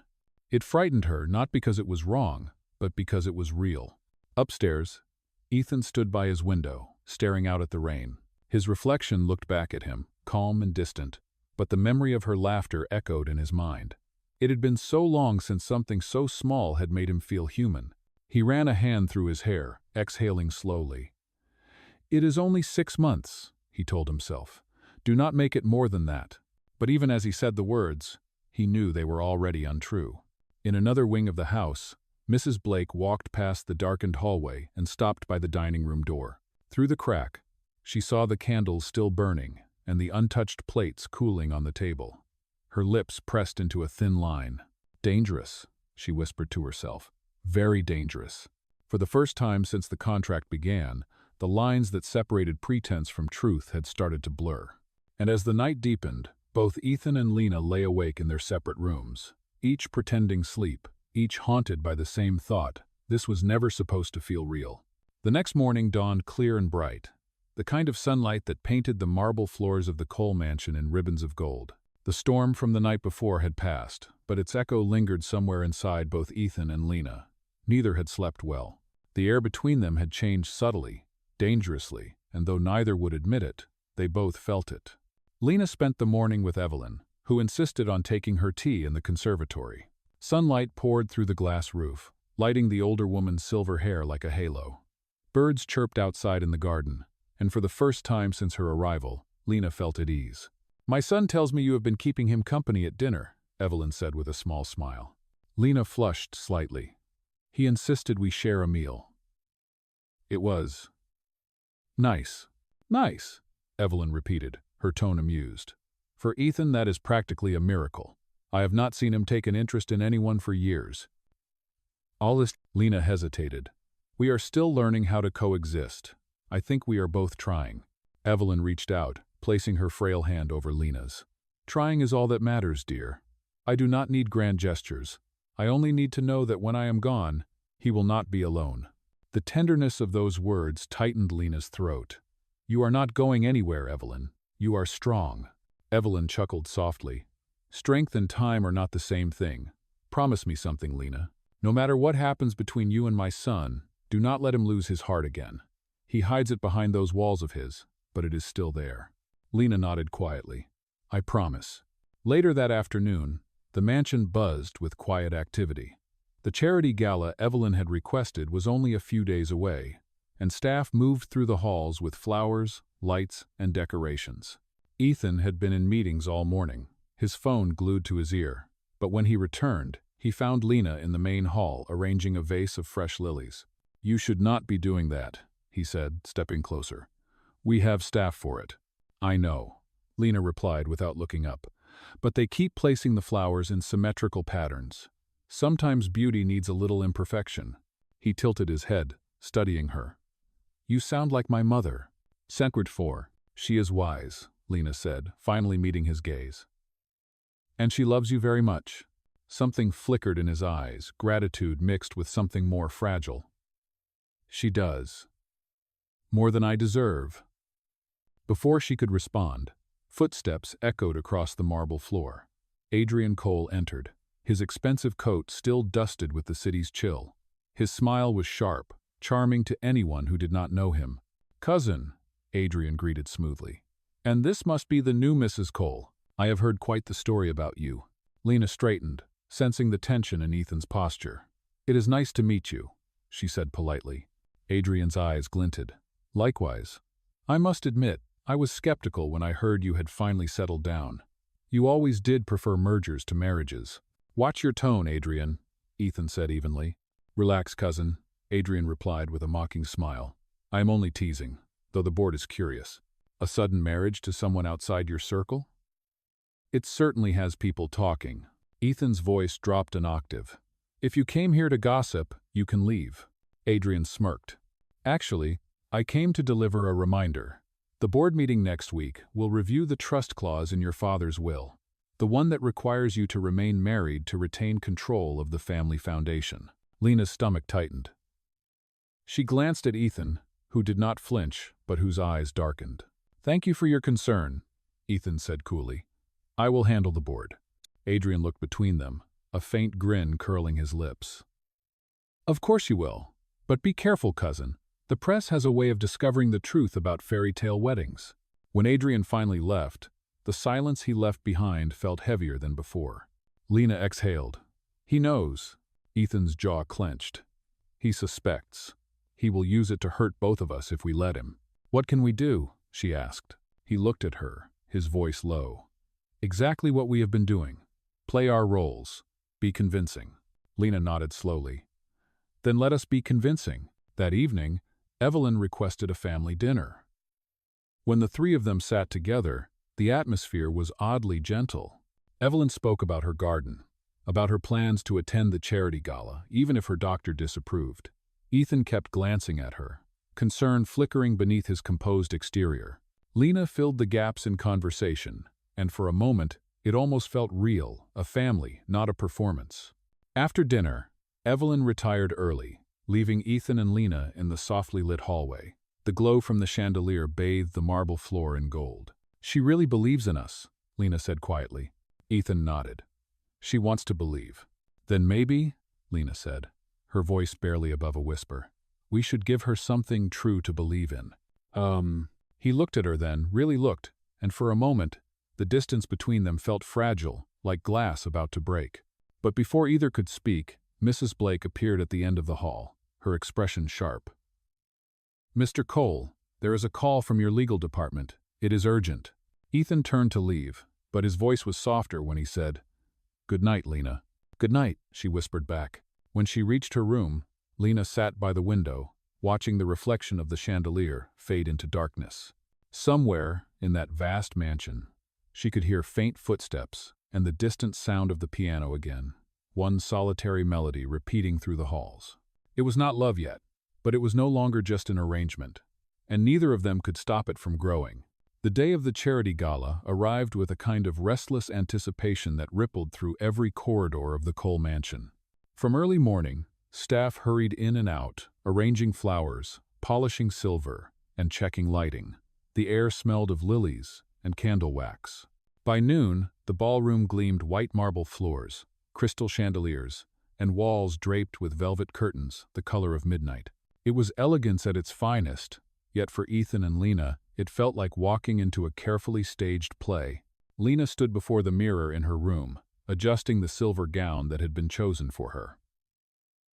It frightened her not because it was wrong, but because it was real. Upstairs, Ethan stood by his window, staring out at the rain. His reflection looked back at him, calm and distant, but the memory of her laughter echoed in his mind. It had been so long since something so small had made him feel human. He ran a hand through his hair, exhaling slowly. "It is only 6 months," he told himself. "Do not make it more than that." But even as he said the words, he knew they were already untrue. In another wing of the house, Mrs. Blake walked past the darkened hallway and stopped by the dining room door. Through the crack, she saw the candles still burning and the untouched plates cooling on the table. Her lips pressed into a thin line. "Dangerous," she whispered to herself. "Very dangerous." For the first time since the contract began, the lines that separated pretense from truth had started to blur. And as the night deepened, both Ethan and Lena lay awake in their separate rooms, each pretending sleep, each haunted by the same thought: this was never supposed to feel real. The next morning dawned clear and bright, the kind of sunlight that painted the marble floors of the Cole mansion in ribbons of gold. The storm from the night before had passed, but its echo lingered somewhere inside both Ethan and Lena. Neither had slept well. The air between them had changed subtly, dangerously, and though neither would admit it, they both felt it. Lena spent the morning with Evelyn, who insisted on taking her tea in the conservatory. Sunlight poured through the glass roof, lighting the older woman's silver hair like a halo. Birds chirped outside in the garden, and for the first time since her arrival, Lena felt at ease. "My son tells me you have been keeping him company at dinner," Evelyn said with a small smile. Lena flushed slightly. "He insisted we share a meal." "It was nice." "Nice," Evelyn repeated, her tone amused. "For Ethan, that is practically a miracle. I have not seen him take an interest in anyone for years." All this, Lena hesitated. "We are still learning how to coexist. I think we are both trying." Evelyn reached out, placing her frail hand over Lena's. "Trying is all that matters, dear. I do not need grand gestures. I only need to know that when I am gone, he will not be alone." The tenderness of those words tightened Lena's throat. "You are not going anywhere, Evelyn. You are strong." Evelyn chuckled softly. "Strength and time are not the same thing. Promise me something, Lena. No matter what happens between you and my son, do not let him lose his heart again. He hides it behind those walls of his, but it is still there." Lena nodded quietly. "I promise." Later that afternoon, the mansion buzzed with quiet activity. The charity gala Evelyn had requested was only a few days away, and staff moved through the halls with flowers, lights, and decorations. Ethan had been in meetings all morning, his phone glued to his ear, but when he returned, he found Lena in the main hall arranging a vase of fresh lilies. "You should not be doing that," he said, stepping closer. "We have staff for it." "I know," Lena replied without looking up, "but they keep placing the flowers in symmetrical patterns. Sometimes beauty needs a little imperfection." He tilted his head, studying her. "You sound like my mother." "Sacred for, she is wise," Lena said, finally meeting his gaze. "And she loves you very much." Something flickered in his eyes, gratitude mixed with something more fragile. "She does. More than I deserve." Before she could respond, footsteps echoed across the marble floor. Adrian Cole entered, his expensive coat still dusted with the city's chill. His smile was sharp, charming to anyone who did not know him. "Cousin," Adrian greeted smoothly. "And this must be the new Mrs. Cole. I have heard quite the story about you." Lena straightened, sensing the tension in Ethan's posture. "It is nice to meet you," she said politely. Adrian's eyes glinted. "Likewise. I must admit, I was skeptical when I heard you had finally settled down. You always did prefer mergers to marriages." "Watch your tone, Adrian," Ethan said evenly. "Relax, cousin," Adrian replied with a mocking smile. "I am only teasing, though the board is curious. A sudden marriage to someone outside your circle?" "It certainly has people talking." Ethan's voice dropped an octave. "If you came here to gossip, you can leave." Adrian smirked. "Actually, I came to deliver a reminder. The board meeting next week will review the trust clause in your father's will, the one that requires you to remain married to retain control of the family foundation." Lena's stomach tightened. She glanced at Ethan, who did not flinch, but whose eyes darkened. "Thank you for your concern," Ethan said coolly. "I will handle the board." Adrian looked between them, a faint grin curling his lips. "Of course you will. But be careful, cousin. The press has a way of discovering the truth about fairy tale weddings." When Adrian finally left, the silence he left behind felt heavier than before. Lena exhaled. "He knows." Ethan's jaw clenched. "He suspects. He will use it to hurt both of us if we let him." "What can we do?" she asked. He looked at her, his voice low. "Exactly what we have been doing. Play our roles. Be convincing." Lena nodded slowly. "Then let us be convincing." That evening, Evelyn requested a family dinner. When the three of them sat together, the atmosphere was oddly gentle. Evelyn spoke about her garden, about her plans to attend the charity gala, even if her doctor disapproved. Ethan kept glancing at her, concern flickering beneath his composed exterior. Lena filled the gaps in conversation, and for a moment, it almost felt real, a family, not a performance. After dinner, Evelyn retired early, leaving Ethan and Lena in the softly lit hallway. The glow from the chandelier bathed the marble floor in gold. "She really believes in us," Lena said quietly. Ethan nodded. "She wants to believe." "Then maybe," Lena said, her voice barely above a whisper, "we should give her something true to believe in." He looked at her then, really looked, and for a moment, the distance between them felt fragile, like glass about to break. But before either could speak, Mrs. Blake appeared at the end of the hall, her expression sharp. "Mr. Cole, there is a call from your legal department. It is urgent." Ethan turned to leave, but his voice was softer when he said, "Good night, Lena." "Good night," she whispered back. When she reached her room, Lena sat by the window, watching the reflection of the chandelier fade into darkness. Somewhere, in that vast mansion, she could hear faint footsteps and the distant sound of the piano again, one solitary melody repeating through the halls. It was not love yet, but it was no longer just an arrangement, and neither of them could stop it from growing. The day of the charity gala arrived with a kind of restless anticipation that rippled through every corridor of the Cole mansion. From early morning, staff hurried in and out, arranging flowers, polishing silver, and checking lighting. The air smelled of lilies and candle wax. By noon, the ballroom gleamed white marble floors, crystal chandeliers, and walls draped with velvet curtains the color of midnight. It was elegance at its finest, yet for Ethan and Lena, it felt like walking into a carefully staged play. Lena stood before the mirror in her room, adjusting the silver gown that had been chosen for her.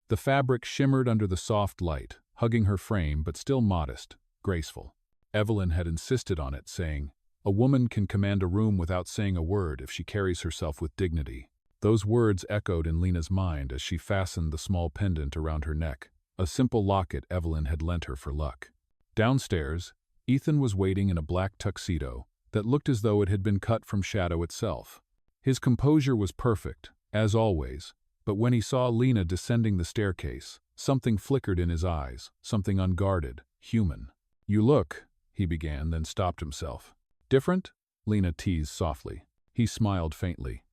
The fabric shimmered under the soft light, hugging her frame but still modest, graceful. Evelyn had insisted on it, saying, "A woman can command a room without saying a word if she carries herself with dignity." Those words echoed in Lena's mind as she fastened the small pendant around her neck, a simple locket Evelyn had lent her for luck. Downstairs, Ethan was waiting in a black tuxedo that looked as though it had been cut from shadow itself. His composure was perfect, as always, but when he saw Lena descending the staircase, something flickered in his eyes, something unguarded, human. "You look," he began, then stopped himself. "Different?" Lena teased softly. He smiled faintly.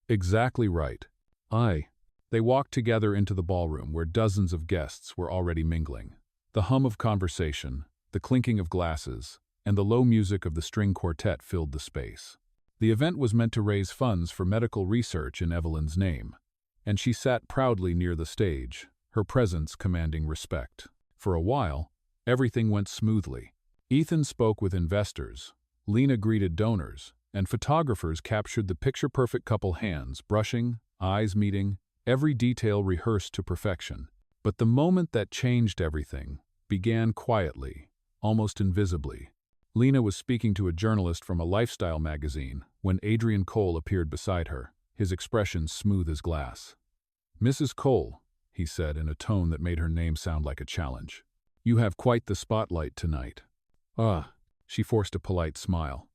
"Exactly right." They walked together into the ballroom where dozens of guests were already mingling. The hum of conversation, the clinking of glasses, and the low music of the string quartet filled the space. The event was meant to raise funds for medical research in Evelyn's name, and she sat proudly near the stage, her presence commanding respect. For a while, everything went smoothly. Ethan spoke with investors, Lena greeted donors, and photographers captured the picture-perfect couple hands, brushing, eyes meeting, every detail rehearsed to perfection. But the moment that changed everything began quietly, almost invisibly. Lena was speaking to a journalist from a lifestyle magazine when Adrian Cole appeared beside her, his expression smooth as glass. "Mrs. Cole," he said in a tone that made her name sound like a challenge, "you have quite the spotlight tonight." "Ah," she forced a polite smile.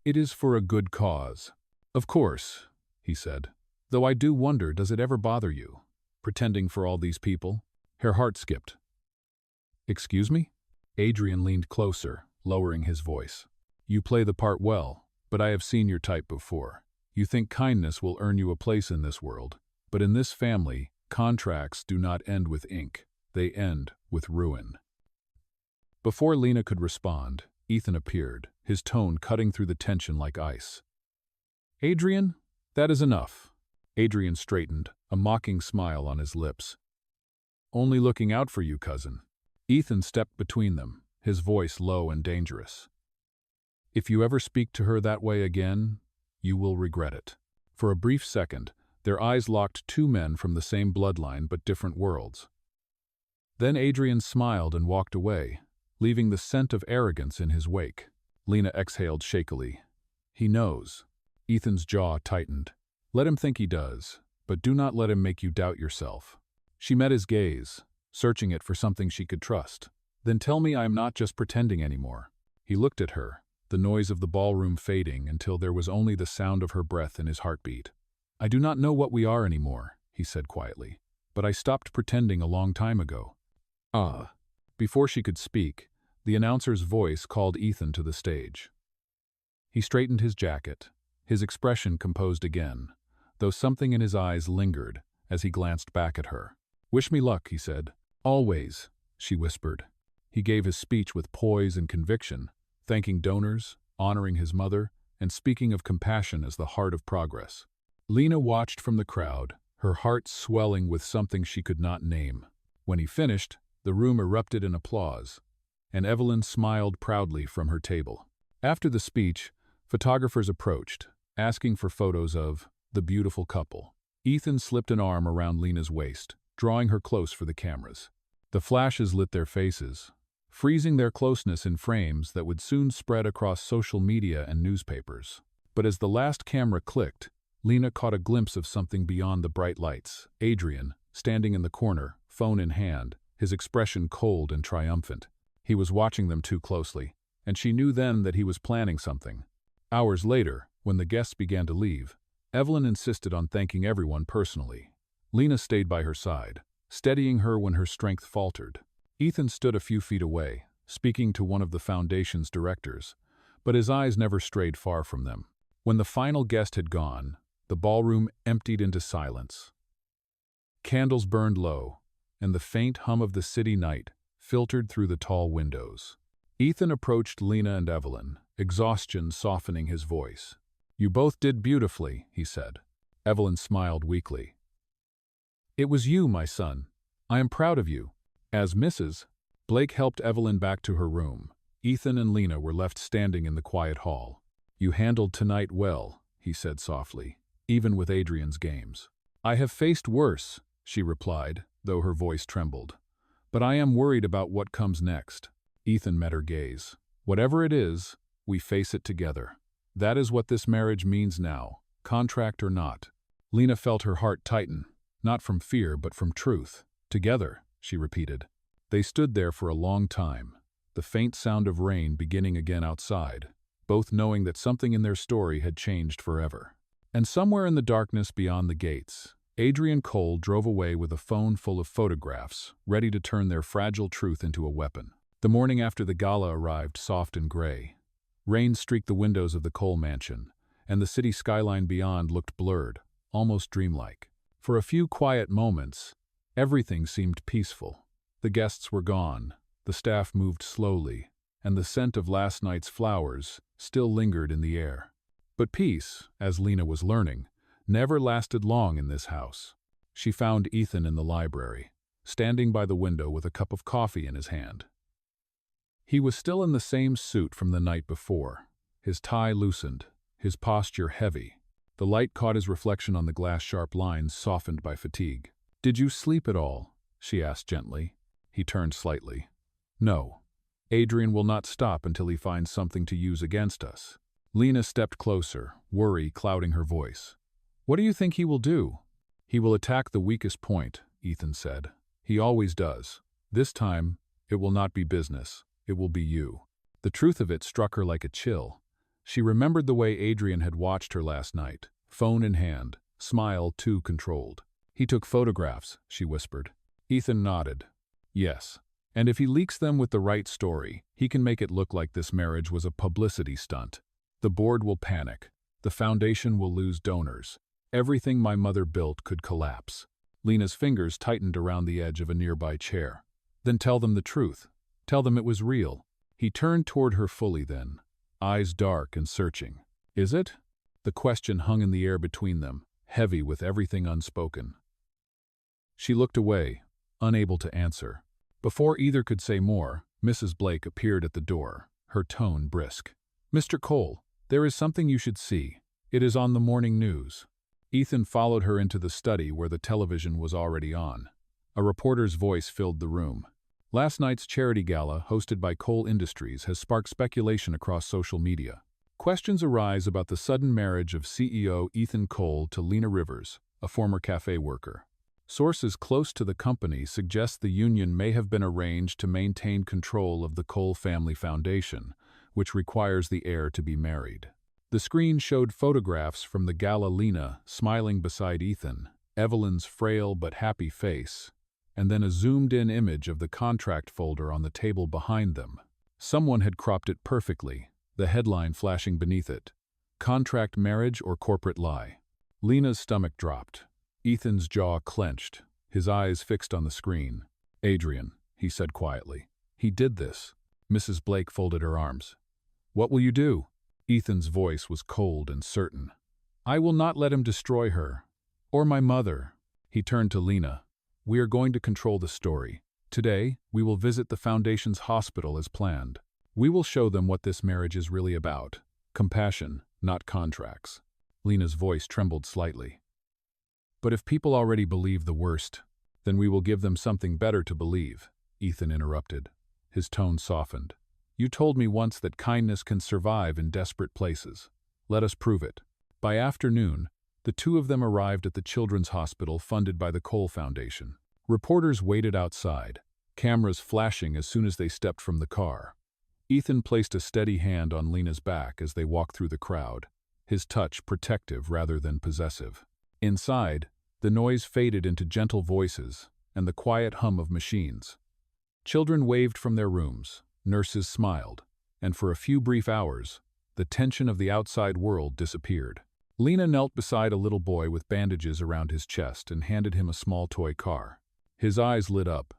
"It is for a good cause." "Of course," he said, "though I do wonder, does it ever bother you, pretending for all these people?" Her heart skipped. "Excuse me?" Adrian leaned closer, lowering his voice. "You play the part well, but I have seen your type before. You think kindness will earn you a place in this world, but in this family, contracts do not end with ink, they end with ruin." Before Lena could respond, Ethan appeared, his tone cutting through the tension like ice. "Adrian, that is enough." Adrian straightened, a mocking smile on his lips. "Only looking out for you, cousin." Ethan stepped between them, his voice low and dangerous. "If you ever speak to her that way again, you will regret it." For a brief second, their eyes locked, two men from the same bloodline but different worlds. Then Adrian smiled and walked away, leaving the scent of arrogance in his wake. Lena exhaled shakily. "He knows." Ethan's jaw tightened. "Let him think he does, but do not let him make you doubt yourself." She met his gaze, searching it for something she could trust. "Then tell me I am not just pretending anymore." He looked at her, the noise of the ballroom fading until there was only the sound of her breath in his heartbeat. "I do not know what we are anymore," he said quietly, "but I stopped pretending a long time ago." "Ah." Before she could speak, the announcer's voice called Ethan to the stage. He straightened his jacket, his expression composed again, though something in his eyes lingered as he glanced back at her. "Wish me luck," he said. "Always," she whispered. He gave his speech with poise and conviction, thanking donors, honoring his mother, and speaking of compassion as the heart of progress. Lena watched from the crowd, her heart swelling with something she could not name. When he finished, the room erupted in applause, and Evelyn smiled proudly from her table. After the speech, photographers approached, asking for photos of the beautiful couple. Ethan slipped an arm around Lena's waist, drawing her close for the cameras. The flashes lit their faces, freezing their closeness in frames that would soon spread across social media and newspapers. But as the last camera clicked, Lena caught a glimpse of something beyond the bright lights. Adrian, standing in the corner, phone in hand, his expression cold and triumphant. He was watching them too closely, and she knew then that he was planning something. Hours later, when the guests began to leave, Evelyn insisted on thanking everyone personally. Lena stayed by her side, steadying her when her strength faltered. Ethan stood a few feet away, speaking to one of the foundation's directors, but his eyes never strayed far from them. When the final guest had gone, the ballroom emptied into silence. Candles burned low, and the faint hum of the city night filtered through the tall windows. Ethan approached Lena and Evelyn, exhaustion softening his voice. "You both did beautifully," he said. Evelyn smiled weakly. "It was you, my son. I am proud of you." As Mrs. Blake helped Evelyn back to her room, Ethan and Lena were left standing in the quiet hall. "You handled tonight well," he said softly, "even with Adrian's games." "I have faced worse," she replied, though her voice trembled. "But I am worried about what comes next." Ethan met her gaze. "Whatever it is, we face it together. That is what this marriage means now, contract or not." Lena felt her heart tighten, not from fear but from truth. "Together," she repeated. They stood there for a long time, the faint sound of rain beginning again outside, both knowing that something in their story had changed forever. And somewhere in the darkness beyond the gates, Adrian Cole drove away with a phone full of photographs, ready to turn their fragile truth into a weapon. The morning after the gala arrived soft and gray. Rain streaked the windows of the Cole mansion, and the city skyline beyond looked blurred, almost dreamlike. For a few quiet moments, everything seemed peaceful. The guests were gone, the staff moved slowly, and the scent of last night's flowers still lingered in the air. But peace, as Lena was learning, never lasted long in this house. She found Ethan in the library, standing by the window with a cup of coffee in his hand. He was still in the same suit from the night before, his tie loosened, his posture heavy. The light caught his reflection on the glass-sharp lines softened by fatigue. "Did you sleep at all?" she asked gently. He turned slightly. "No. Adrian will not stop until he finds something to use against us." Lena stepped closer, worry clouding her voice. "What do you think he will do?" "He will attack the weakest point," Ethan said. "He always does. This time, it will not be business. It will be you." The truth of it struck her like a chill. She remembered the way Adrian had watched her last night, phone in hand, smile too controlled. "He took photographs," she whispered. Ethan nodded. "Yes. And if he leaks them with the right story, he can make it look like this marriage was a publicity stunt. The board will panic. The foundation will lose donors. Everything my mother built could collapse." Lena's fingers tightened around the edge of a nearby chair. "Then tell them the truth. Tell them it was real." He turned toward her fully then, eyes dark and searching. "Is it?" The question hung in the air between them, heavy with everything unspoken. She looked away, unable to answer. Before either could say more, Mrs. Blake appeared at the door, her tone brisk. "Mr. Cole, there is something you should see. It is on the morning news." Ethan followed her into the study where the television was already on. A reporter's voice filled the room. "Last night's charity gala, hosted by Cole Industries, has sparked speculation across social media. Questions arise about the sudden marriage of CEO Ethan Cole to Lena Rivers, a former cafe worker. Sources close to the company suggest the union may have been arranged to maintain control of the Cole family foundation, which requires the heir to be married." The screen showed photographs from the gala, Lena smiling beside Ethan, Evelyn's frail but happy face, and then a zoomed-in image of the contract folder on the table behind them. Someone had cropped it perfectly, the headline flashing beneath it, "Contract marriage or corporate lie." Lena's stomach dropped. Ethan's jaw clenched, his eyes fixed on the screen. "Adrian," he said quietly. "He did this." Mrs. Blake folded her arms. "What will you do?" Ethan's voice was cold and certain. "I will not let him destroy her. Or my mother." He turned to Lena. "We are going to control the story. Today, we will visit the Foundation's hospital as planned. We will show them what this marriage is really about. Compassion, not contracts." Lena's voice trembled slightly. "But if people already believe the worst, then we will give them something better to believe," Ethan interrupted. His tone softened. "You told me once that kindness can survive in desperate places. Let us prove it." By afternoon, the two of them arrived at the children's hospital funded by the Cole Foundation. Reporters waited outside, cameras flashing as soon as they stepped from the car. Ethan placed a steady hand on Lena's back as they walked through the crowd, his touch protective rather than possessive. Inside, the noise faded into gentle voices and the quiet hum of machines. Children waved from their rooms, nurses smiled, and for a few brief hours, the tension of the outside world disappeared. Lena knelt beside a little boy with bandages around his chest and handed him a small toy car. His eyes lit up,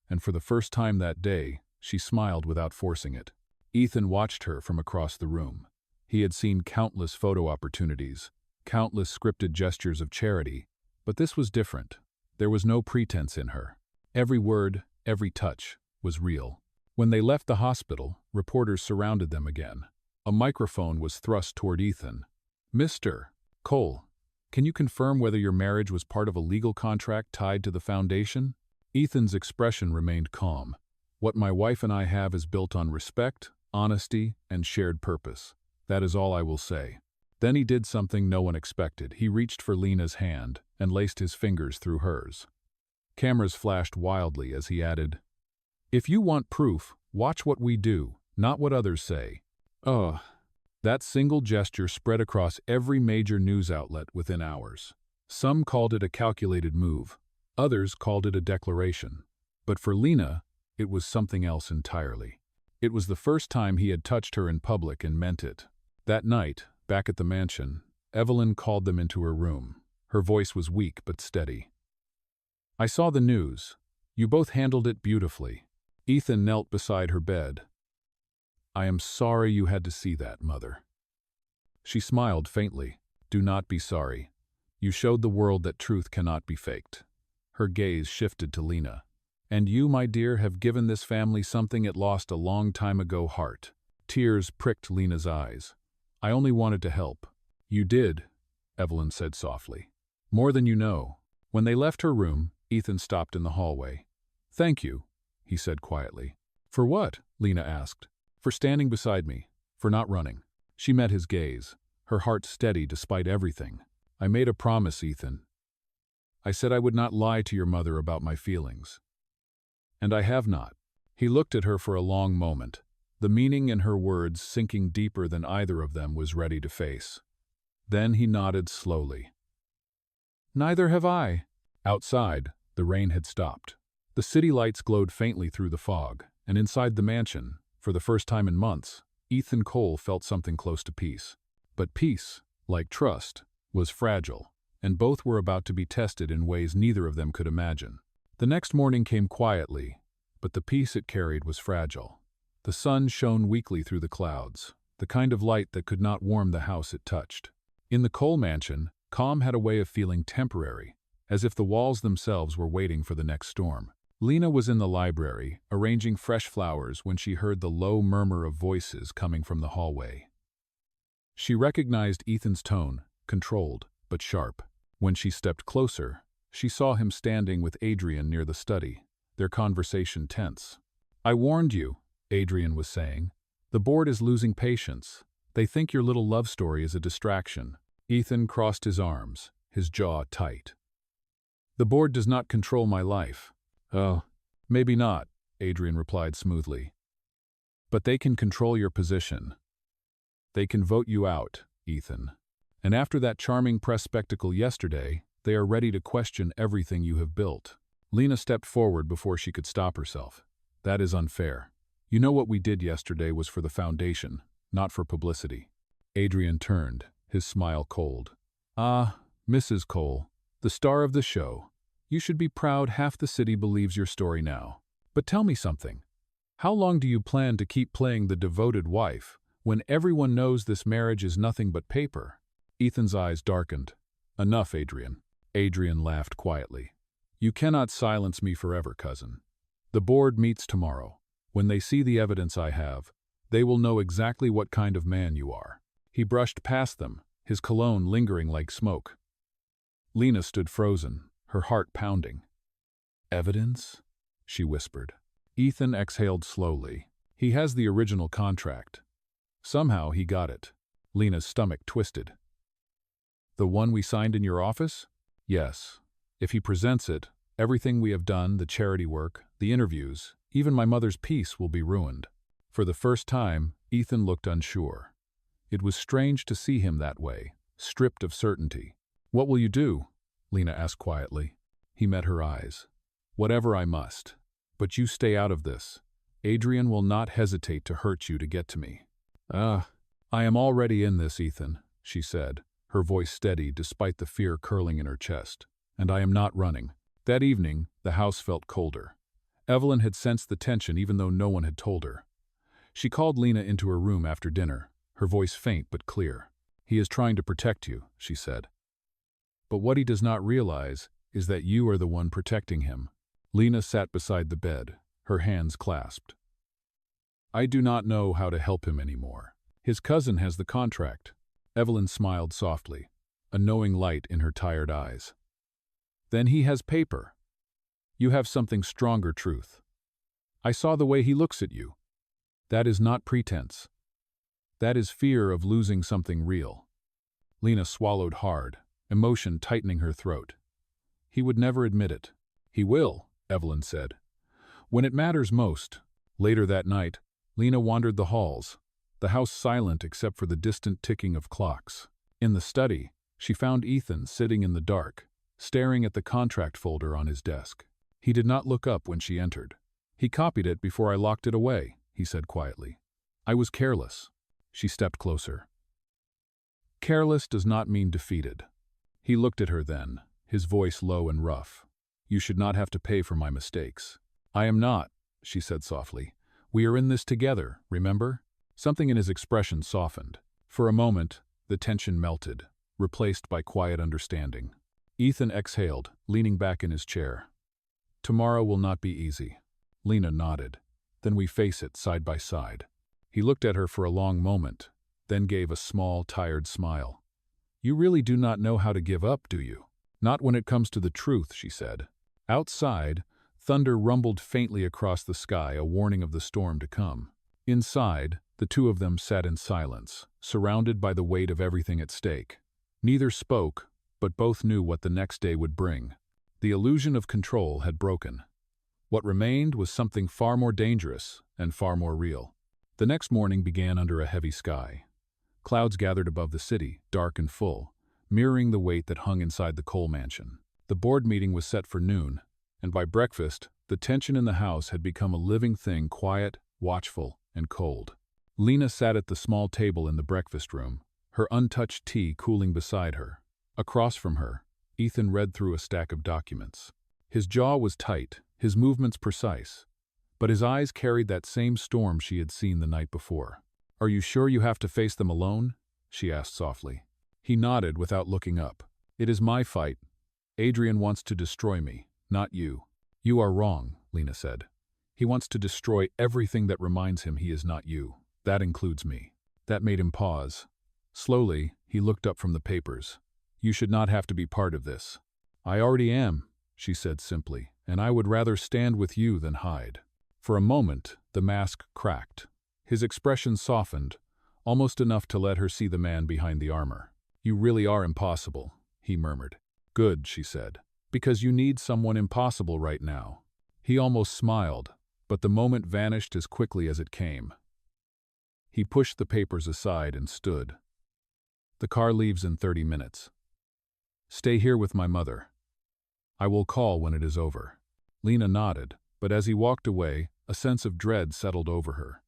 and for the first time that day, she smiled without forcing it. Ethan watched her from across the room. He had seen countless photo opportunities, countless scripted gestures of charity, but this was different. There was no pretense in her. Every word, every touch, was real. When they left the hospital, reporters surrounded them again. A microphone was thrust toward Ethan. "Mr. Cole, Can you confirm whether your marriage was part of a legal contract tied to the foundation? Ethan's expression remained calm. What my wife and I have is built on respect, honesty, and shared purpose. That is all I will say. Then he did something no one expected. He reached for Lena's hand and laced his fingers through hers. Cameras flashed wildly as he added, "If you want proof, watch what we do, not what others say." Ugh. That single gesture spread across every major news outlet within hours. Some called it a calculated move. Others called it a declaration. But for Lena, it was something else entirely. It was the first time he had touched her in public and meant it. That night, back at the mansion, Evelyn called them into her room. Her voice was weak but steady. "I saw the news. You both handled it beautifully." Ethan knelt beside her bed. "I am sorry you had to see that, Mother." She smiled faintly. "Do not be sorry. You showed the world that truth cannot be faked." Her gaze shifted to Lena. "And you, my dear, have given this family something it lost a long time ago, heart." Tears pricked Lena's eyes. "I only wanted to help." "You did," Evelyn said softly. "More than you know." When they left her room, Ethan stopped in the hallway. "Thank you," he said quietly. "For what?" Lena asked. "For standing beside me. For not running." She met his gaze, her heart steady despite everything. "I made a promise, Ethan. I said I would not lie to your mother about my feelings. And I have not." He looked at her for a long moment, the meaning in her words sinking deeper than either of them was ready to face. Then he nodded slowly. "Neither have I." Outside, the rain had stopped. The city lights glowed faintly through the fog, and inside the mansion, for the first time in months, Ethan Cole felt something close to peace. But peace, like trust, was fragile, and both were about to be tested in ways neither of them could imagine. The next morning came quietly, but the peace it carried was fragile. The sun shone weakly through the clouds, the kind of light that could not warm the house it touched. In the Cole mansion, calm had a way of feeling temporary, as if the walls themselves were waiting for the next storm. Lena was in the library, arranging fresh flowers when she heard the low murmur of voices coming from the hallway. She recognized Ethan's tone, controlled but sharp. When she stepped closer, she saw him standing with Adrian near the study, their conversation tense. "I warned you," Adrian was saying. "The board is losing patience. They think your little love story is a distraction." Ethan crossed his arms, his jaw tight. "The board does not control my life." "Oh, maybe not," Adrian replied smoothly. "But they can control your position. They can vote you out, Ethan. And after that charming press spectacle yesterday, they are ready to question everything you have built." Lena stepped forward before she could stop herself. "That is unfair. You know what we did yesterday was for the foundation, not for publicity." Adrian turned, his smile cold. "Ah, Mrs. Cole, the star of the show. You should be proud half the city believes your story now. But tell me something. How long do you plan to keep playing the devoted wife when everyone knows this marriage is nothing but paper?" Ethan's eyes darkened. "Enough, Adrian." Adrian laughed quietly. "You cannot silence me forever, cousin. The board meets tomorrow. When they see the evidence I have, they will know exactly what kind of man you are." He brushed past them, his cologne lingering like smoke. Lena stood frozen, her heart pounding. "Evidence?" she whispered. Ethan exhaled slowly. "He has the original contract. Somehow he got it." Lena's stomach twisted. "The one we signed in your office?" "Yes. If he presents it, everything we have done, the charity work, the interviews, even my mother's peace will be ruined." For the first time, Ethan looked unsure. It was strange to see him that way, stripped of certainty. "What will you do?" Lena asked quietly. He met her eyes. "Whatever I must. But you stay out of this. Adrian will not hesitate to hurt you to get to me." I am already in this, Ethan," she said, her voice steady despite the fear curling in her chest. "And I am not running." That evening, the house felt colder. Evelyn had sensed the tension even though no one had told her. She called Lena into her room after dinner, her voice faint but clear. "He is trying to protect you," she said. "But what he does not realize is that you are the one protecting him." Lena sat beside the bed, her hands clasped. "I do not know how to help him anymore. His cousin has the contract." Evelyn smiled softly. a knowing light in her tired eyes. Then he has paper. You have something stronger, truth. I saw the way he looks at you. That is not pretense. That is fear of losing something real. Lena swallowed hard, emotion tightening her throat. He would never admit it. He will, Evelyn said. When it matters most. Later that night, Lena wandered the halls, the house silent except for the distant ticking of clocks. In the study, she found Ethan sitting in the dark, staring at the contract folder on his desk. He did not look up when she entered. He copied it before I locked it away, he said quietly. I was careless. She stepped closer. Careless does not mean defeated. He looked at her then, his voice low and rough. You should not have to pay for my mistakes. I am not, she said softly. We are in this together, remember? Something in his expression softened. For a moment, the tension melted, replaced by quiet understanding. Ethan exhaled, leaning back in his chair. Tomorrow will not be easy. Lena nodded. Then we face it side by side. He looked at her for a long moment, then gave a small, tired smile. You really do not know how to give up, do you? Not when it comes to the truth, she said. Outside, thunder rumbled faintly across the sky, a warning of the storm to come. Inside, the two of them sat in silence, surrounded by the weight of everything at stake. Neither spoke, but both knew what the next day would bring. The illusion of control had broken. What remained was something far more dangerous and far more real. The next morning began under a heavy sky. Clouds gathered above the city, dark and full, mirroring the weight that hung inside the Cole mansion. The board meeting was set for noon, and by breakfast, the tension in the house had become a living thing, quiet, watchful, and cold. Lena sat at the small table in the breakfast room, her untouched tea cooling beside her. Across from her, Ethan read through a stack of documents. His jaw was tight, his movements precise, but his eyes carried that same storm she had seen the night before. Are you sure you have to face them alone? She asked softly. He nodded without looking up. It is my fight. Adrian wants to destroy me, not you. You are wrong, Lena said. He wants to destroy everything that reminds him he is not you. That includes me. That made him pause. Slowly, he looked up from the papers. You should not have to be part of this. I already am, she said simply, and I would rather stand with you than hide. For a moment, the mask cracked. His expression softened, almost enough to let her see the man behind the armor. You really are impossible, he murmured. Good, she said, because you need someone impossible right now. He almost smiled, but the moment vanished as quickly as it came. He pushed the papers aside and stood. The car leaves in 30 minutes. Stay here with my mother. I will call when it is over. Lena nodded, but as he walked away, a sense of dread settled over her.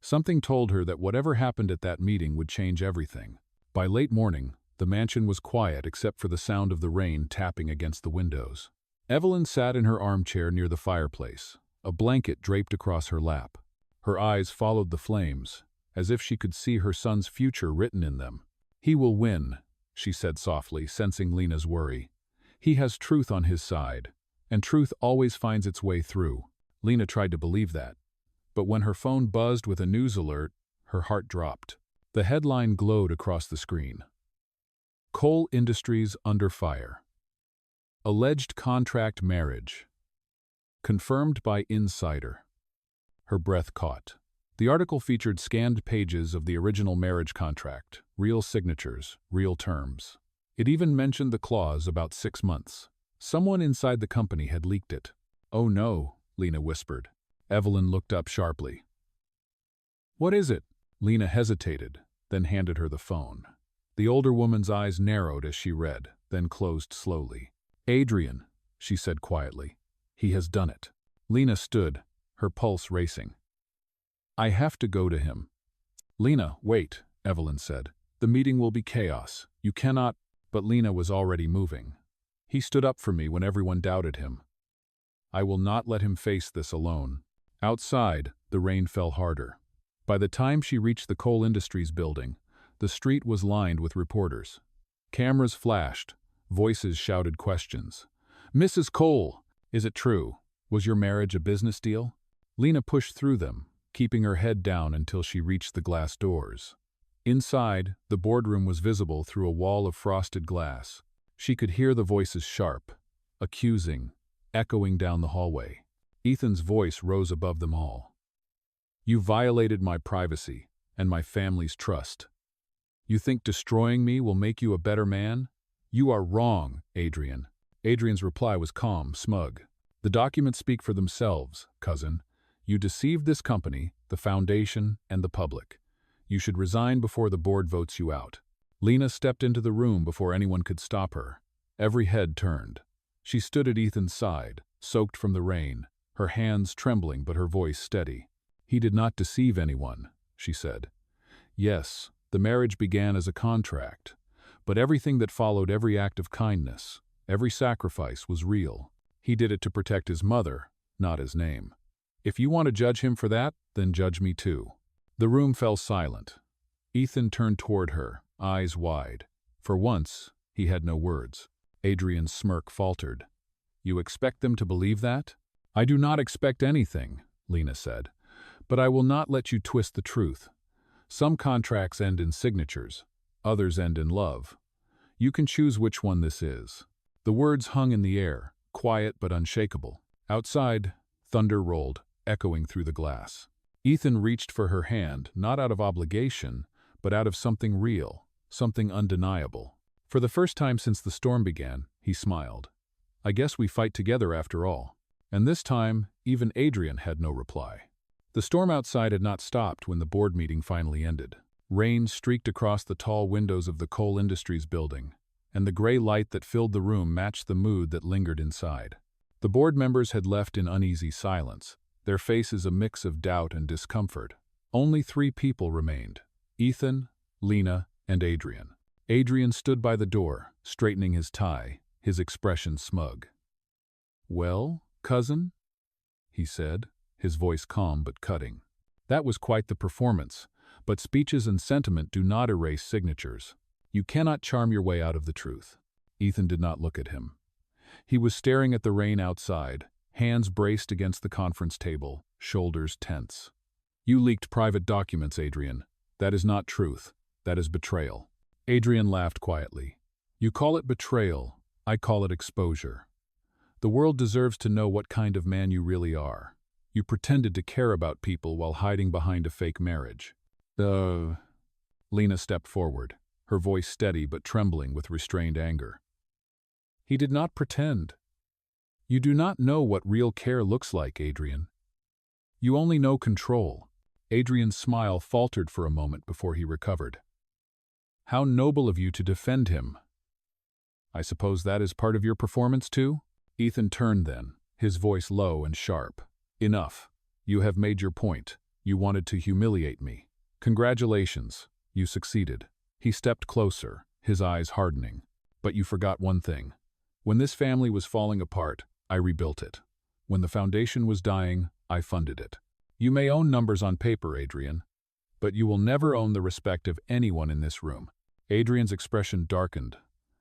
Something told her that whatever happened at that meeting would change everything. By late morning, the mansion was quiet except for the sound of the rain tapping against the windows. Evelyn sat in her armchair near the fireplace, a blanket draped across her lap. Her eyes followed the flames, as if she could see her son's future written in them. He will win, she said softly, sensing Lena's worry. He has truth on his side, and truth always finds its way through. Lena tried to believe that. But when her phone buzzed with a news alert, her heart dropped. The headline glowed across the screen. Coal Industries under fire. Alleged contract marriage. Confirmed by insider. Her breath caught. The article featured scanned pages of the original marriage contract, real signatures, real terms. It even mentioned the clause about 6 months. Someone inside the company had leaked it. Oh no, Lena whispered. Evelyn looked up sharply. What is it? Lena hesitated, then handed her the phone. The older woman's eyes narrowed as she read, then closed slowly. Adrian, she said quietly. He has done it. Lena stood, her pulse racing. I have to go to him. Lena, wait, Evelyn said. The meeting will be chaos. You cannot. But Lena was already moving. He stood up for me when everyone doubted him. I will not let him face this alone. Outside, the rain fell harder. By the time she reached the Coal Industries building, the street was lined with reporters. Cameras flashed, voices shouted questions. Mrs. Cole, is it true? Was your marriage a business deal? Lena pushed through them, keeping her head down until she reached the glass doors. Inside, the boardroom was visible through a wall of frosted glass. She could hear the voices sharp, accusing, echoing down the hallway. Ethan's voice rose above them all. "You violated my privacy and my family's trust. You think destroying me will make you a better man? You are wrong, Adrian." Adrian's reply was calm, smug. "The documents speak for themselves, cousin. You deceived this company, the foundation, and the public. You should resign before the board votes you out." Lena stepped into the room before anyone could stop her. Every head turned. She stood at Ethan's side, soaked from the rain, her hands trembling but her voice steady. "He did not deceive anyone," she said. "Yes, the marriage began as a contract, but everything that followed, every act of kindness, every sacrifice was real. He did it to protect his mother, not his name. If you want to judge him for that, then judge me too." The room fell silent. Ethan turned toward her, eyes wide. For once, he had no words. Adrian's smirk faltered. "You expect them to believe that?" "I do not expect anything," Lena said, "but I will not let you twist the truth. Some contracts end in signatures, others end in love. You can choose which one this is." The words hung in the air, quiet but unshakable. Outside, thunder rolled, echoing through the glass. Ethan reached for her hand, not out of obligation, but out of something real, something undeniable. For the first time since the storm began, he smiled. "I guess we fight together after all." And this time, even Adrian had no reply. The storm outside had not stopped when the board meeting finally ended. Rain streaked across the tall windows of the Coal Industries building, and the gray light that filled the room matched the mood that lingered inside. The board members had left in uneasy silence, their faces a mix of doubt and discomfort. Only 3 people remained: Ethan, Lena, and Adrian. Adrian stood by the door, straightening his tie, his expression smug. "Well, cousin?" he said, his voice calm but cutting. "That was quite the performance, but speeches and sentiment do not erase signatures. You cannot charm your way out of the truth." Ethan did not look at him. He was staring at the rain outside, hands braced against the conference table, shoulders tense. "You leaked private documents, Adrian. That is not truth. That is betrayal." Adrian laughed quietly. "You call it betrayal. I call it exposure. The world deserves to know what kind of man you really are. You pretended to care about people while hiding behind a fake marriage." Lena stepped forward, her voice steady but trembling with restrained anger. "He did not pretend. You do not know what real care looks like, Adrian. You only know control." Adrian's smile faltered for a moment before he recovered. "How noble of you to defend him. I suppose that is part of your performance too?" Ethan turned then, his voice low and sharp. "Enough. You have made your point. You wanted to humiliate me. Congratulations. You succeeded." He stepped closer, his eyes hardening. "But you forgot one thing. When this family was falling apart, I rebuilt it. When the foundation was dying, I funded it. You may own numbers on paper, Adrian, but you will never own the respect of anyone in this room." Adrian's expression darkened,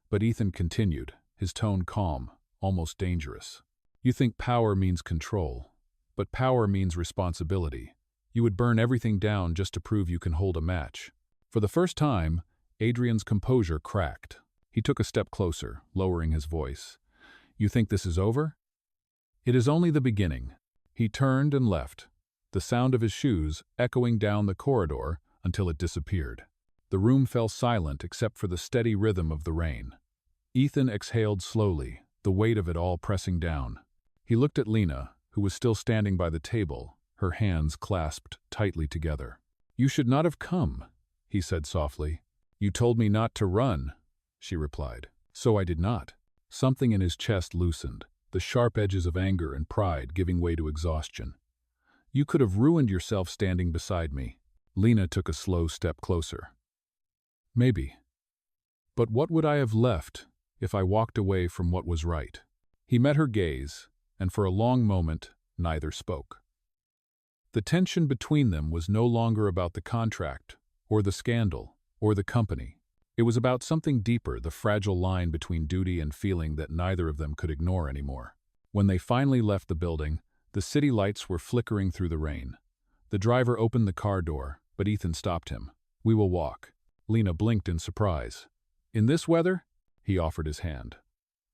but Ethan continued, his tone calm, almost dangerous. "You think power means control, but power means responsibility. You would burn everything down just to prove you can hold a match." For the first time, Adrian's composure cracked. He took a step closer, lowering his voice. "You think this is over? It is only the beginning." He turned and left, the sound of his shoes echoing down the corridor until it disappeared. The room fell silent except for the steady rhythm of the rain. Ethan exhaled slowly, the weight of it all pressing down. He looked at Lena, who was still standing by the table, her hands clasped tightly together. "You should not have come," he said softly. "You told me not to run," she replied. "So I did not." Something in his chest loosened, the sharp edges of anger and pride giving way to exhaustion. "You could have ruined yourself standing beside me." Lena took a slow step closer. "Maybe. But what would I have left if I walked away from what was right?" He met her gaze, and for a long moment, neither spoke. The tension between them was no longer about the contract, or the scandal, or the company. It was about something deeper, the fragile line between duty and feeling that neither of them could ignore anymore. When they finally left the building, the city lights were flickering through the rain. The driver opened the car door, but Ethan stopped him. "We will walk. Lena blinked in surprise. In this weather? He offered his hand.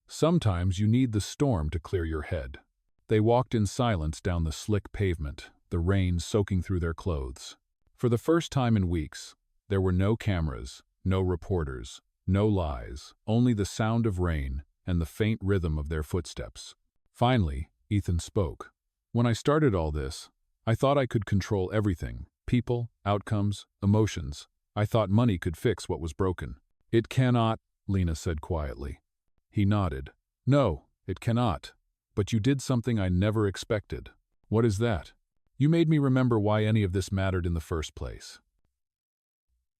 Sometimes you need the storm to clear your head. They walked in silence down the slick pavement, the rain soaking through their clothes. For the first time in weeks, there were no cameras, no reporters, no lies, only the sound of rain and the faint rhythm of their footsteps. Finally, Ethan spoke. When I started all this, I thought I could control everything: people, outcomes, emotions. I thought money could fix what was broken. It cannot, Lena said quietly. He nodded. No, it cannot. But you did something I never expected. What is that? You made me remember why any of this mattered in the first place.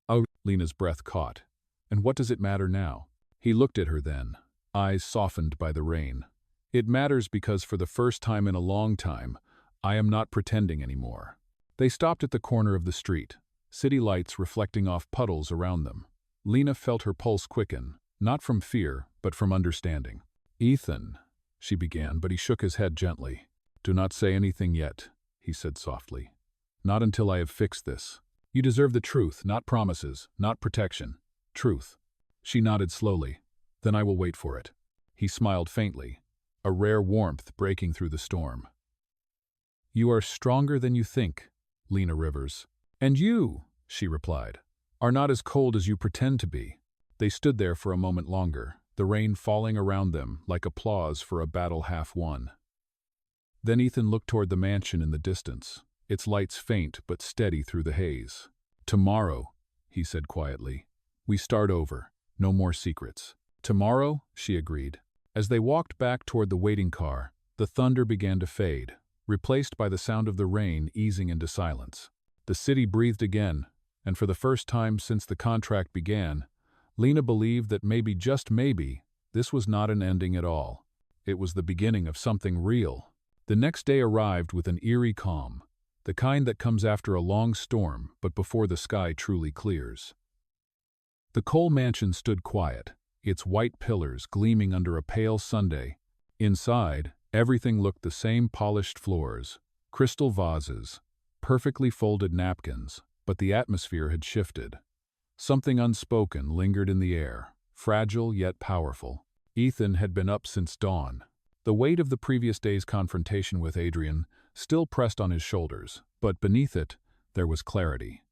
Oh, Lena's breath caught. And what does it matter now? He looked at her then, eyes softened by the rain. It matters because for the first time in a long time, I am not pretending anymore. They stopped at the corner of the street, city lights reflecting off puddles around them. Lena felt her pulse quicken, not from fear, but from understanding. Ethan, she began, but he shook his head gently. Do not say anything yet, he said softly. Not until I have fixed this. You deserve the truth, not promises, not protection. Truth. She nodded slowly. Then I will wait for it. He smiled faintly, a rare warmth breaking through the storm. You are stronger than you think, Lena Rivers. And you, she replied, are not as cold as you pretend to be. They stood there for a moment longer, the rain falling around them like applause for a battle half won. Then Ethan looked toward the mansion in the distance, its lights faint but steady through the haze. Tomorrow, he said quietly, we start over, no more secrets. Tomorrow, she agreed. As they walked back toward the waiting car, the thunder began to fade, replaced by the sound of the rain easing into silence. The city breathed again, and for the first time since the contract began, Lena believed that maybe, just maybe, this was not an ending at all. It was the beginning of something real. The next day arrived with an eerie calm, the kind that comes after a long storm but before the sky truly clears. The Cole mansion stood quiet, its white pillars gleaming under a pale Sunday. Inside, everything looked the same: polished floors, crystal vases, perfectly folded napkins, but the atmosphere had shifted. Something unspoken lingered in the air, fragile yet powerful. Ethan had been up since dawn. The weight of the previous day's confrontation with Adrian still pressed on his shoulders, but beneath it, there was clarity.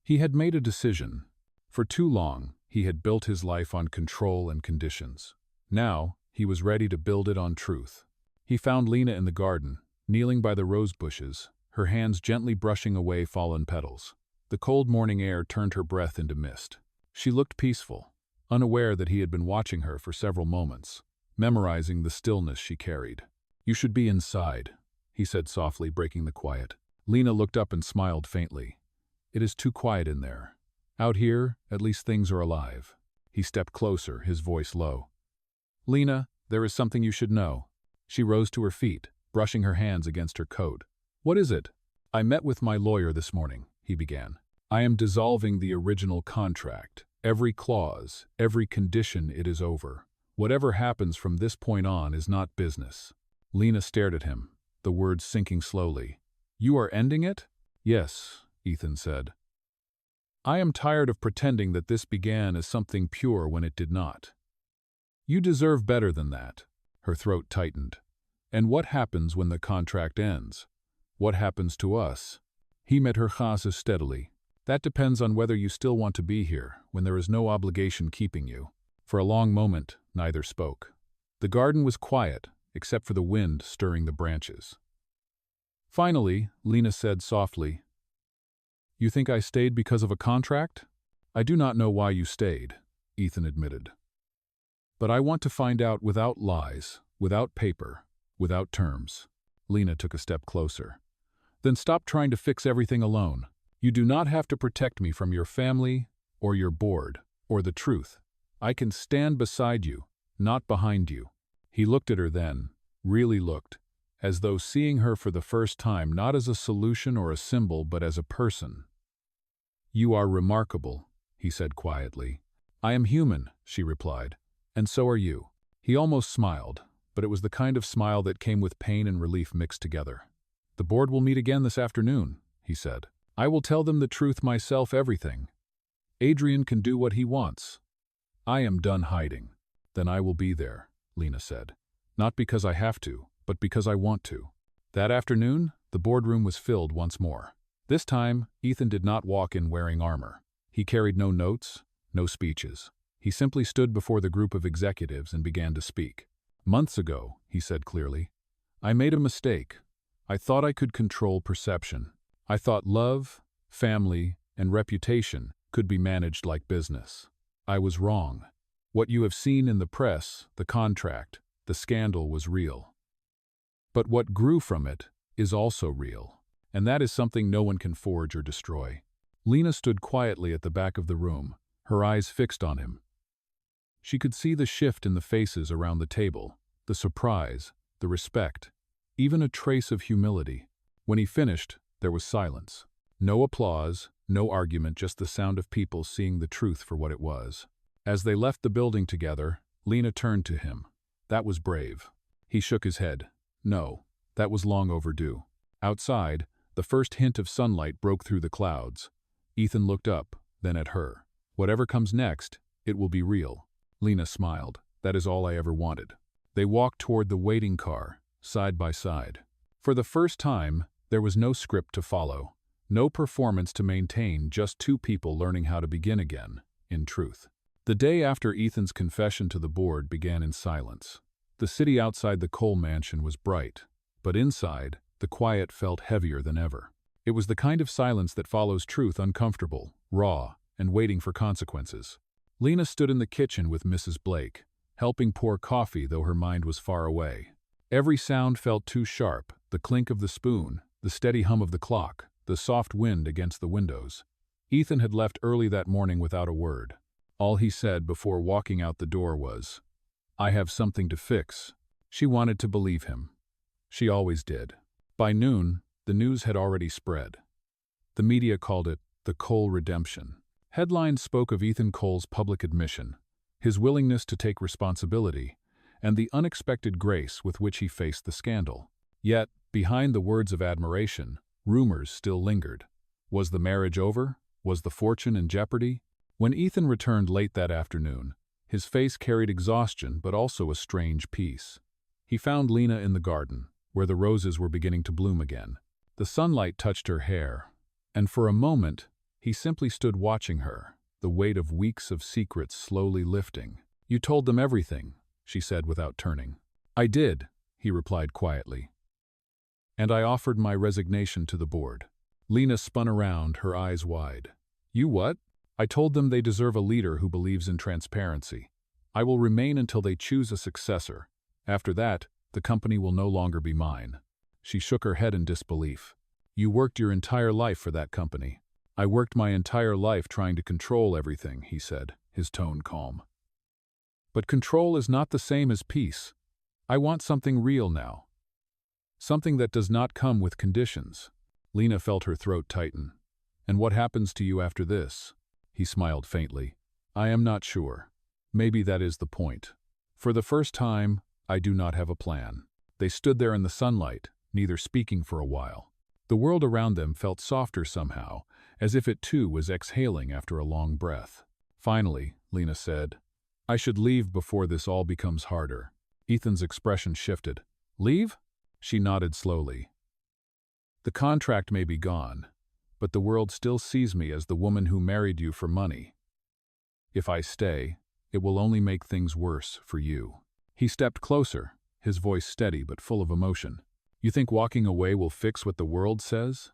He had made a decision. For too long, he had built his life on control and conditions. Now, he was ready to build it on truth. He found Lena in the garden, kneeling by the rose bushes, her hands gently brushing away fallen petals. The cold morning air turned her breath into mist. She looked peaceful, unaware that he had been watching her for several moments, memorizing the stillness she carried. You should be inside, he said softly, breaking the quiet. Lena looked up and smiled faintly. It is too quiet in there. Out here, at least things are alive. He stepped closer, his voice low. Lena, there is something you should know. She rose to her feet, brushing her hands against her coat. What is it? I met with my lawyer this morning, he began. I am dissolving the original contract. Every clause, every condition, it is over. Whatever happens from this point on is not business. Lena stared at him, the words sinking slowly. You are ending it? Yes, Ethan said. I am tired of pretending that this began as something pure when it did not. You deserve better than that. Her throat tightened. And what happens when the contract ends? What happens to us? He met her gaze steadily. That depends on whether you still want to be here, when there is no obligation keeping you. For a long moment, neither spoke. The garden was quiet, except for the wind stirring the branches. Finally, Lena said softly, You think I stayed because of a contract? I do not know why you stayed, Ethan admitted. But I want to find out without lies, without paper, without terms. Lena took a step closer. Then stop trying to fix everything alone. You do not have to protect me from your family, or your board, or the truth. I can stand beside you, not behind you. He looked at her then, really looked, as though seeing her for the first time not as a solution or a symbol but as a person. You are remarkable, he said quietly. I am human, she replied, and so are you. He almost smiled, but it was the kind of smile that came with pain and relief mixed together. The board will meet again this afternoon, he said. I will tell them the truth myself, everything. Adrian can do what he wants. I am done hiding. Then I will be there, Lena said. Not because I have to, but because I want to. That afternoon, the boardroom was filled once more. This time, Ethan did not walk in wearing armor. He carried no notes, no speeches. He simply stood before the group of executives and began to speak. Months ago, he said clearly, I made a mistake. I thought I could control perception. I thought love, family, and reputation could be managed like business. I was wrong. What you have seen in the press, the contract, the scandal was real. But what grew from it is also real, and that is something no one can forge or destroy. Lena stood quietly at the back of the room, her eyes fixed on him. She could see the shift in the faces around the table, the surprise, the respect, even a trace of humility. When he finished, there was silence. No applause, no argument, just the sound of people seeing the truth for what it was. As they left the building together, Lena turned to him. That was brave. He shook his head. No, that was long overdue. Outside, the first hint of sunlight broke through the clouds. Ethan looked up, then at her. Whatever comes next, it will be real. Lena smiled. That is all I ever wanted. They walked toward the waiting car, side by side. For the first time, there was no script to follow, no performance to maintain, just two people learning how to begin again, in truth. The day after Ethan's confession to the board began in silence. The city outside the Cole mansion was bright, but inside, the quiet felt heavier than ever. It was the kind of silence that follows truth, uncomfortable, raw, and waiting for consequences. Lena stood in the kitchen with Mrs. Blake, helping pour coffee though her mind was far away. Every sound felt too sharp, the clink of the spoon, the steady hum of the clock, the soft wind against the windows. Ethan had left early that morning without a word. All he said before walking out the door was, I have something to fix. She wanted to believe him. She always did. By noon, the news had already spread. The media called it the Cole redemption. Headlines spoke of Ethan Cole's public admission, his willingness to take responsibility, and the unexpected grace with which he faced the scandal. Yet, behind the words of admiration, rumors still lingered. Was the marriage over? Was the fortune in jeopardy? When Ethan returned late that afternoon, his face carried exhaustion but also a strange peace. He found Lena in the garden, where the roses were beginning to bloom again. The sunlight touched her hair, and for a moment, he simply stood watching her, the weight of weeks of secrets slowly lifting. You told them everything, she said without turning. I did, he replied quietly. And I offered my resignation to the board. Lena spun around, her eyes wide. You what? I told them they deserve a leader who believes in transparency. I will remain until they choose a successor. After that, the company will no longer be mine. She shook her head in disbelief. You worked your entire life for that company. I worked my entire life trying to control everything, he said, his tone calm. But control is not the same as peace. I want something real now. Something that does not come with conditions. Lena felt her throat tighten. And what happens to you after this? He smiled faintly. I am not sure. Maybe that is the point. For the first time, I do not have a plan. They stood there in the sunlight, neither speaking for a while. The world around them felt softer somehow, as if it too was exhaling after a long breath. Finally, Lena said, I should leave before this all becomes harder. Ethan's expression shifted. Leave? She nodded slowly. The contract may be gone, but the world still sees me as the woman who married you for money. If I stay, it will only make things worse for you. He stepped closer, his voice steady but full of emotion. You think walking away will fix what the world says?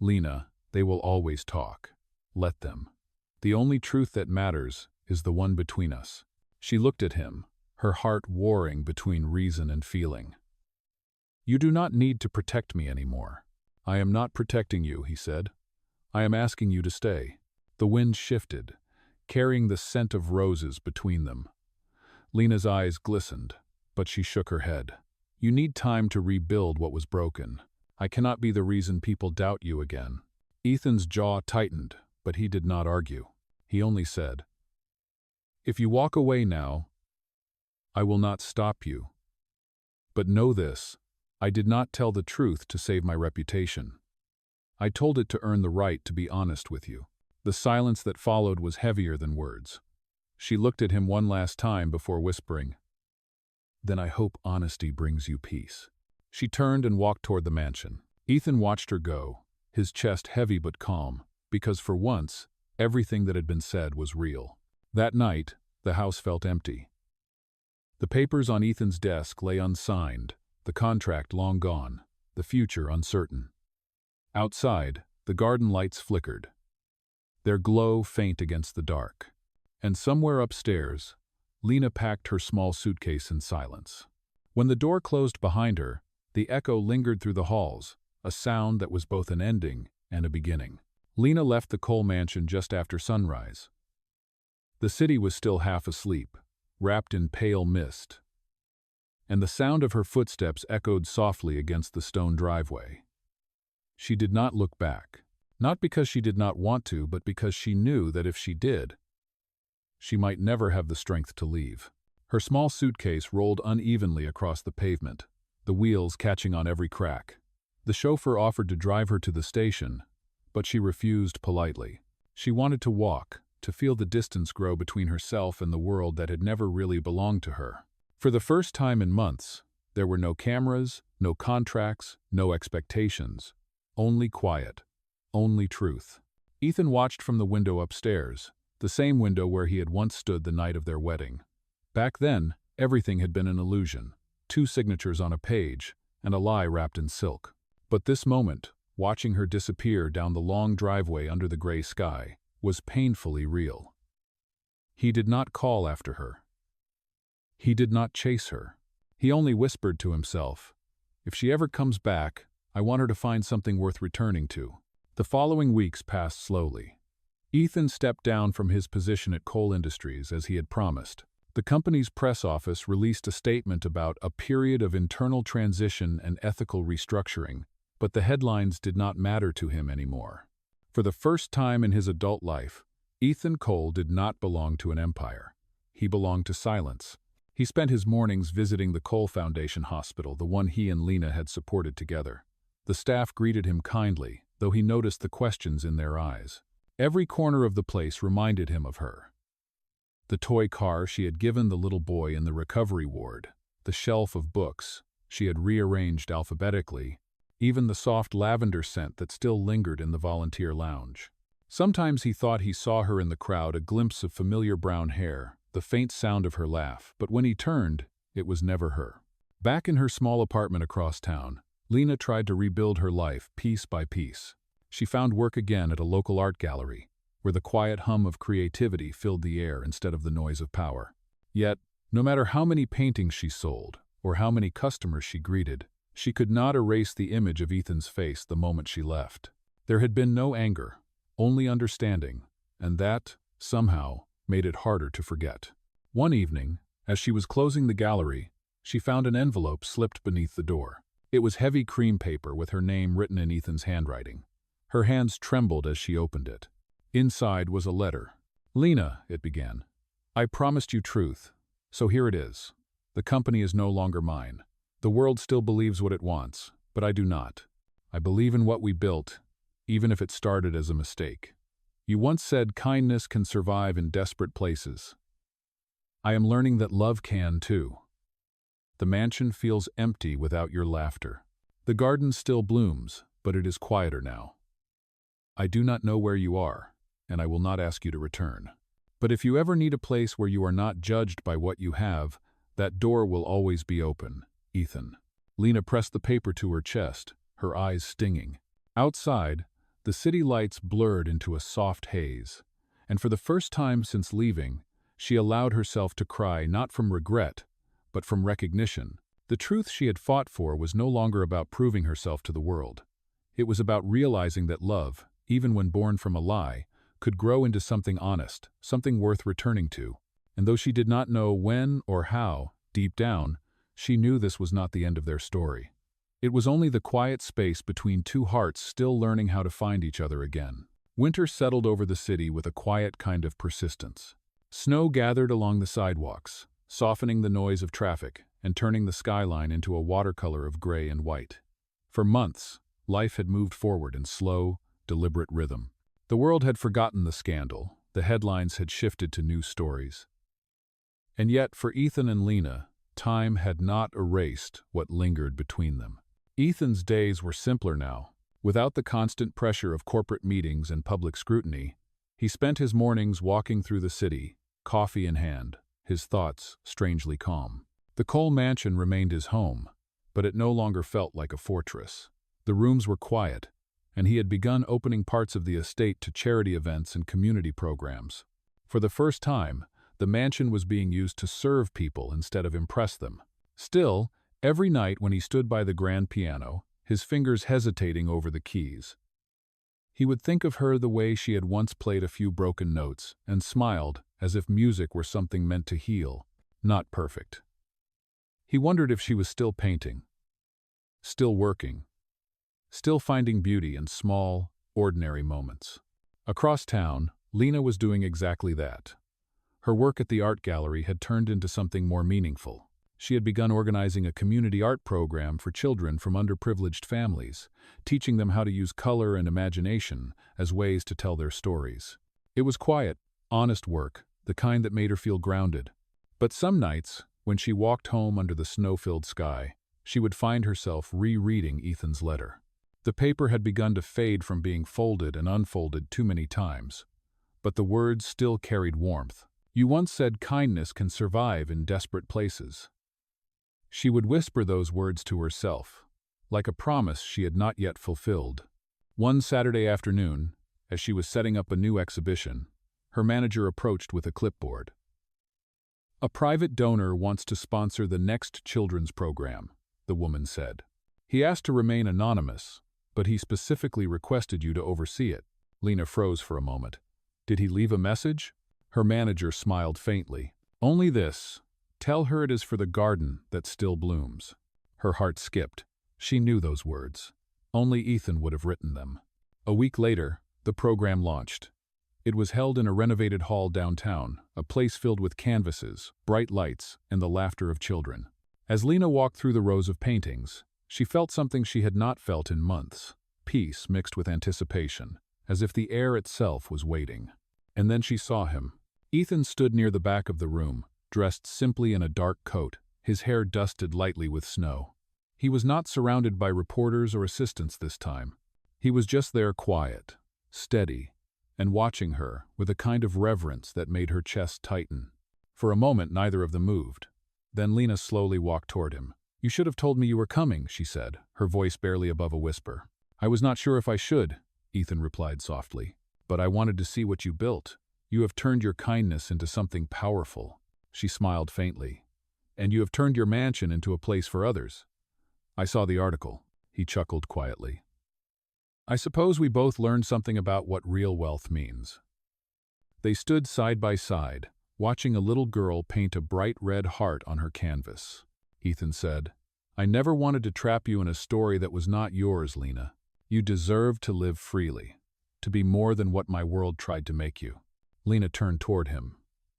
Lena, they will always talk. Let them. The only truth that matters is the one between us. She looked at him, her heart warring between reason and feeling. You do not need to protect me anymore. I am not protecting you, he said. I am asking you to stay. The wind shifted, carrying the scent of roses between them. Lena's eyes glistened, but she shook her head. You need time to rebuild what was broken. I cannot be the reason people doubt you again. Ethan's jaw tightened, but he did not argue. He only said, If you walk away now, I will not stop you. But know this, I did not tell the truth to save my reputation. I told it to earn the right to be honest with you. The silence that followed was heavier than words. She looked at him one last time before whispering, "Then I hope honesty brings you peace." She turned and walked toward the mansion. Ethan watched her go, his chest heavy but calm, because for once, everything that had been said was real. That night, the house felt empty. The papers on Ethan's desk lay unsigned, the contract long gone, the future uncertain. Outside, the garden lights flickered, their glow faint against the dark. And somewhere upstairs, Lena packed her small suitcase in silence. When the door closed behind her, the echo lingered through the halls, a sound that was both an ending and a beginning. Lena left the Cole mansion just after sunrise. The city was still half asleep, wrapped in pale mist, and the sound of her footsteps echoed softly against the stone driveway. She did not look back, not because she did not want to, but because she knew that if she did, she might never have the strength to leave. Her small suitcase rolled unevenly across the pavement, the wheels catching on every crack. The chauffeur offered to drive her to the station, but she refused politely. She wanted to walk, to feel the distance grow between herself and the world that had never really belonged to her. For the first time in months, there were no cameras, no contracts, no expectations. Only quiet. Only truth. Ethan watched from the window upstairs, the same window where he had once stood the night of their wedding. Back then, everything had been an illusion, 2 signatures on a page, and a lie wrapped in silk. But this moment, watching her disappear down the long driveway under the gray sky, was painfully real. He did not call after her. He did not chase her. He only whispered to himself, "If she ever comes back, I want her to find something worth returning to." The following weeks passed slowly. Ethan stepped down from his position at Cole Industries as he had promised. The company's press office released a statement about a period of internal transition and ethical restructuring, but the headlines did not matter to him anymore. For the first time in his adult life, Ethan Cole did not belong to an empire. He belonged to silence. He spent his mornings visiting the Cole Foundation Hospital, the one he and Lena had supported together. The staff greeted him kindly, though he noticed the questions in their eyes. Every corner of the place reminded him of her. The toy car she had given the little boy in the recovery ward, the shelf of books she had rearranged alphabetically, even the soft lavender scent that still lingered in the volunteer lounge. Sometimes he thought he saw her in the crowd, a glimpse of familiar brown hair, the faint sound of her laugh, but when he turned, it was never her. Back in her small apartment across town, Lena tried to rebuild her life piece by piece. She found work again at a local art gallery, where the quiet hum of creativity filled the air instead of the noise of power. Yet, no matter how many paintings she sold, or how many customers she greeted, she could not erase the image of Ethan's face the moment she left. There had been no anger, only understanding, and that, somehow, made it harder to forget. One evening, as she was closing the gallery, she found an envelope slipped beneath the door. It was heavy cream paper with her name written in Ethan's handwriting. Her hands trembled as she opened it. Inside was a letter. "Lena," it began, "I promised you truth, so here it is. The company is no longer mine. The world still believes what it wants, but I do not. I believe in what we built, even if it started as a mistake. You once said kindness can survive in desperate places. I am learning that love can too. The mansion feels empty without your laughter. The garden still blooms, but it is quieter now. I do not know where you are, and I will not ask you to return. But if you ever need a place where you are not judged by what you have, that door will always be open, Ethan." Lena pressed the paper to her chest, her eyes stinging. Outside, the city lights blurred into a soft haze, and for the first time since leaving, she allowed herself to cry not from regret, but from recognition. The truth she had fought for was no longer about proving herself to the world. It was about realizing that love, even when born from a lie, could grow into something honest, something worth returning to. And though she did not know when or how, deep down, she knew this was not the end of their story. It was only the quiet space between two hearts still learning how to find each other again. Winter settled over the city with a quiet kind of persistence. Snow gathered along the sidewalks, softening the noise of traffic and turning the skyline into a watercolor of gray and white. For months, life had moved forward in slow, deliberate rhythm. The world had forgotten the scandal, the headlines had shifted to news stories. And yet, for Ethan and Lena, time had not erased what lingered between them. Ethan's days were simpler now. Without the constant pressure of corporate meetings and public scrutiny, he spent his mornings walking through the city, coffee in hand, his thoughts strangely calm. The Cole mansion remained his home, but it no longer felt like a fortress. The rooms were quiet, and he had begun opening parts of the estate to charity events and community programs. For the first time, the mansion was being used to serve people instead of impress them. Still, every night when he stood by the grand piano, his fingers hesitating over the keys, he would think of her the way she had once played a few broken notes and smiled as if music were something meant to heal, not perfect. He wondered if she was still painting, still working, still finding beauty in small, ordinary moments. Across town, Lena was doing exactly that. Her work at the art gallery had turned into something more meaningful. She had begun organizing a community art program for children from underprivileged families, teaching them how to use color and imagination as ways to tell their stories. It was quiet, honest work, the kind that made her feel grounded. But some nights, when she walked home under the snow-filled sky, she would find herself rereading Ethan's letter. The paper had begun to fade from being folded and unfolded too many times, but the words still carried warmth. "You once said kindness can survive in desperate places." She would whisper those words to herself, like a promise she had not yet fulfilled. One Saturday afternoon, as she was setting up a new exhibition, her manager approached with a clipboard. "A private donor wants to sponsor the next children's program," the woman said. "He asked to remain anonymous, but he specifically requested you to oversee it." Lena froze for a moment. "Did he leave a message?" Her manager smiled faintly. "Only this. Tell her it is for the garden that still blooms." Her heart skipped. She knew those words. Only Ethan would have written them. A week later, the program launched. It was held in a renovated hall downtown, a place filled with canvases, bright lights, and the laughter of children. As Lena walked through the rows of paintings, she felt something she had not felt in months, peace mixed with anticipation, as if the air itself was waiting. And then she saw him. Ethan stood near the back of the room, dressed simply in a dark coat, his hair dusted lightly with snow. He was not surrounded by reporters or assistants this time. He was just there, quiet, steady, and watching her with a kind of reverence that made her chest tighten. For a moment neither of them moved. Then Lena slowly walked toward him. "You should have told me you were coming," she said, her voice barely above a whisper. "I was not sure if I should," Ethan replied softly. "But I wanted to see what you built. You have turned your kindness into something powerful." She smiled faintly. "And you have turned your mansion into a place for others." "I saw the article." He chuckled quietly. "I suppose we both learned something about what real wealth means." They stood side by side, watching a little girl paint a bright red heart on her canvas. Ethan said, "I never wanted to trap you in a story that was not yours, Lena. You deserve to live freely, to be more than what my world tried to make you." Lena turned toward him.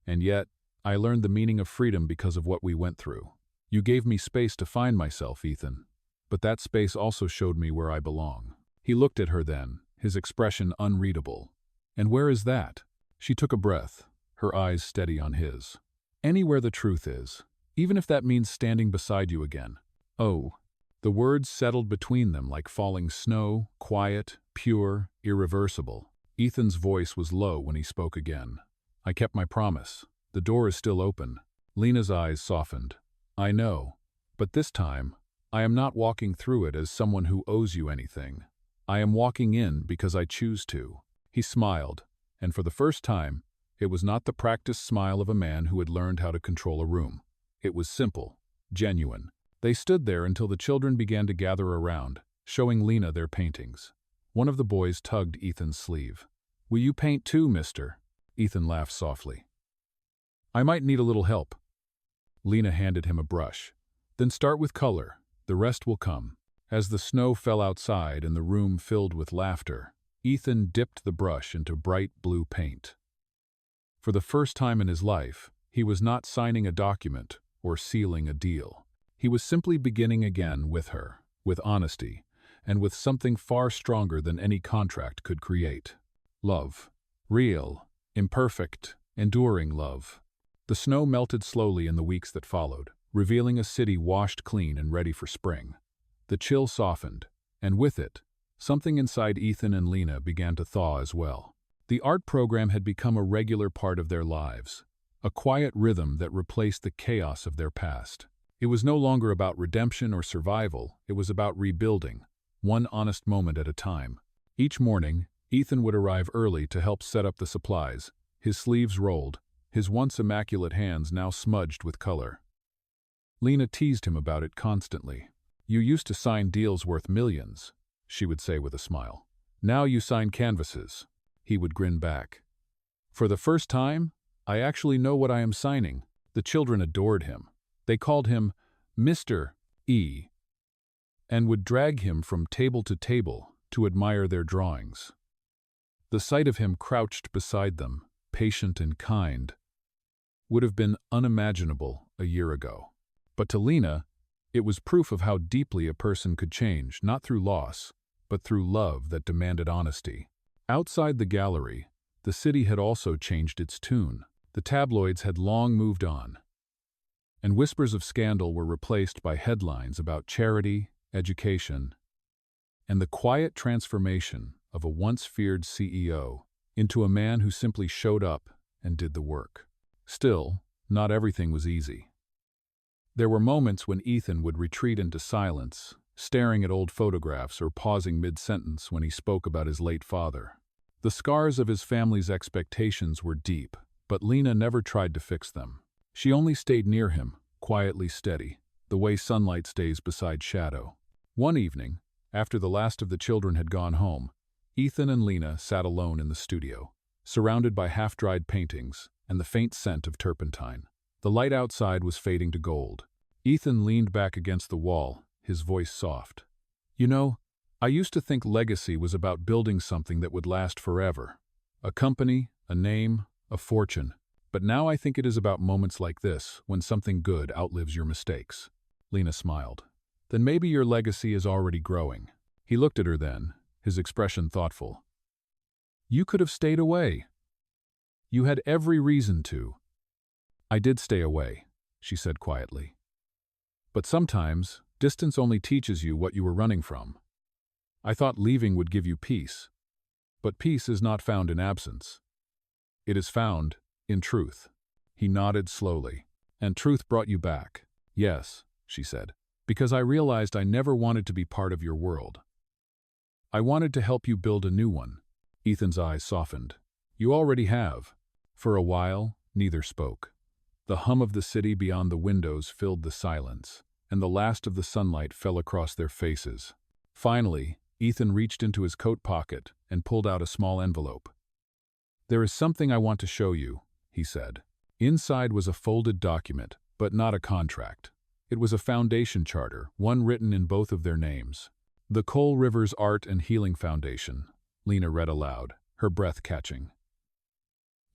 "And yet, I learned the meaning of freedom because of what we went through. You gave me space to find myself, Ethan, but that space also showed me where I belong." He looked at her then, his expression unreadable. "And where is that?" She took a breath, her eyes steady on his. "Anywhere the truth is, even if that means standing beside you again." "Oh." The words settled between them like falling snow, quiet, pure, irreversible. Ethan's voice was low when he spoke again. "I kept my promise. The door is still open." Lena's eyes softened. "I know, but this time, I am not walking through it as someone who owes you anything. I am walking in because I choose to." He smiled, and for the first time, it was not the practiced smile of a man who had learned how to control a room. It was simple, genuine. They stood there until the children began to gather around, showing Lena their paintings. One of the boys tugged Ethan's sleeve. "Will you paint too, mister?" Ethan laughed softly. "I might need a little help." Lena handed him a brush. "Then start with color. The rest will come." As the snow fell outside and the room filled with laughter, Ethan dipped the brush into bright blue paint. For the first time in his life, he was not signing a document or sealing a deal. He was simply beginning again with her, with honesty, and with something far stronger than any contract could create. Love. Real, imperfect, enduring love. The snow melted slowly in the weeks that followed, revealing a city washed clean and ready for spring. The chill softened, and with it, something inside Ethan and Lena began to thaw as well. The art program had become a regular part of their lives, a quiet rhythm that replaced the chaos of their past. It was no longer about redemption or survival, it was about rebuilding, one honest moment at a time. Each morning, Ethan would arrive early to help set up the supplies, his sleeves rolled, his once immaculate hands now smudged with color. Lena teased him about it constantly. "You used to sign deals worth millions," she would say with a smile. "Now you sign canvases." He would grin back. "For the first time, I actually know what I am signing." The children adored him. They called him Mr. E. and would drag him from table to table to admire their drawings. The sight of him crouched beside them, patient and kind, would have been unimaginable a year ago. But to Lena, it was proof of how deeply a person could change, not through loss, but through love that demanded honesty. Outside the gallery, the city had also changed its tune. The tabloids had long moved on, and whispers of scandal were replaced by headlines about charity, education, and the quiet transformation of a once feared CEO into a man who simply showed up and did the work. Still, not everything was easy. There were moments when Ethan would retreat into silence, staring at old photographs or pausing mid-sentence when he spoke about his late father. The scars of his family's expectations were deep, but Lena never tried to fix them. She only stayed near him, quietly steady, the way sunlight stays beside shadow. One evening, after the last of the children had gone home, Ethan and Lena sat alone in the studio, surrounded by half-dried paintings and the faint scent of turpentine. The light outside was fading to gold. Ethan leaned back against the wall, his voice soft. "You know, I used to think legacy was about building something that would last forever. A company, a name, a fortune. But now I think it is about moments like this, when something good outlives your mistakes." Lena smiled. "Then maybe your legacy is already growing." He looked at her then, his expression thoughtful. "You could have stayed away. You had every reason to." "I did stay away," she said quietly. "But sometimes, distance only teaches you what you were running from. I thought leaving would give you peace. But peace is not found in absence. It is found in truth." He nodded slowly. "And truth brought you back." "Yes," she said, "because I realized I never wanted to be part of your world. I wanted to help you build a new one." Ethan's eyes softened. "You already have." For a while, neither spoke. The hum of the city beyond the windows filled the silence, and the last of the sunlight fell across their faces. Finally, Ethan reached into his coat pocket and pulled out a small envelope. "There is something I want to show you," he said. Inside was a folded document, but not a contract. It was a foundation charter, one written in both of their names. "The Cole Rivers Art and Healing Foundation," Lena read aloud, her breath catching.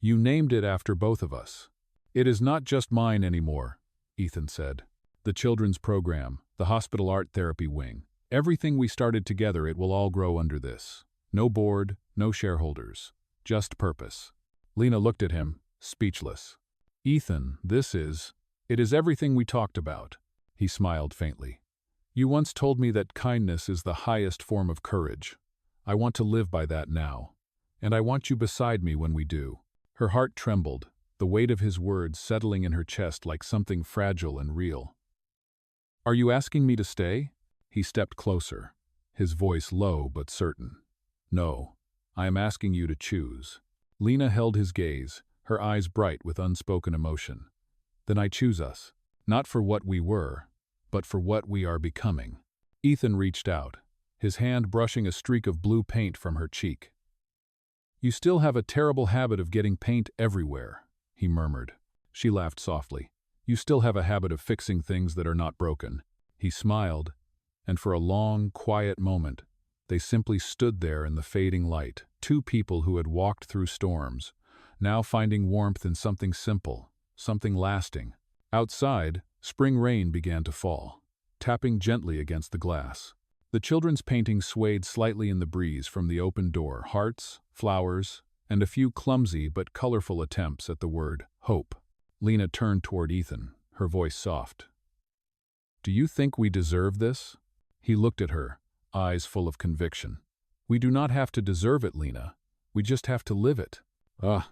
"You named it after both of us." "It is not just mine anymore," Ethan said. "The children's program, the hospital art therapy wing, everything we started together, it will all grow under this. No board, no shareholders, just purpose." Lena looked at him, speechless. "Ethan, it is everything we talked about." He smiled faintly. "You once told me that kindness is the highest form of courage. I want to live by that now. And I want you beside me when we do." Her heart trembled, the weight of his words settling in her chest like something fragile and real. "Are you asking me to stay?" He stepped closer, his voice low but certain. "No, I am asking you to choose." Lena held his gaze, her eyes bright with unspoken emotion. "Then I choose us, not for what we were, but for what we are becoming." Ethan reached out, his hand brushing a streak of blue paint from her cheek. "You still have a terrible habit of getting paint everywhere," he murmured. She laughed softly. "You still have a habit of fixing things that are not broken." He smiled, and for a long, quiet moment, they simply stood there in the fading light, two people who had walked through storms, now finding warmth in something simple, something lasting. Outside, spring rain began to fall, tapping gently against the glass. The children's paintings swayed slightly in the breeze from the open door, hearts, flowers, and a few clumsy but colorful attempts at the word hope. Lena turned toward Ethan, her voice soft. "Do you think we deserve this?" He looked at her, eyes full of conviction. "We do not have to deserve it, Lena. We just have to live it." "Ah."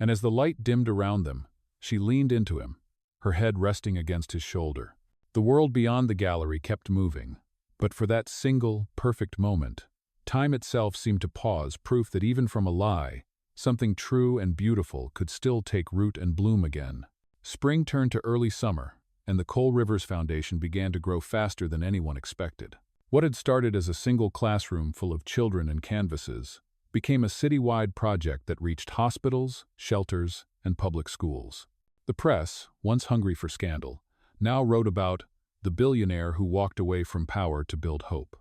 And as the light dimmed around them, she leaned into him, her head resting against his shoulder. The world beyond the gallery kept moving, but for that single, perfect moment, time itself seemed to pause, proof that even from a lie, something true and beautiful could still take root and bloom again. Spring turned to early summer, and the Cole Rivers Foundation began to grow faster than anyone expected. What had started as a single classroom full of children and canvases became a citywide project that reached hospitals, shelters, and public schools. The press, once hungry for scandal, now wrote about the billionaire who walked away from power to build hope.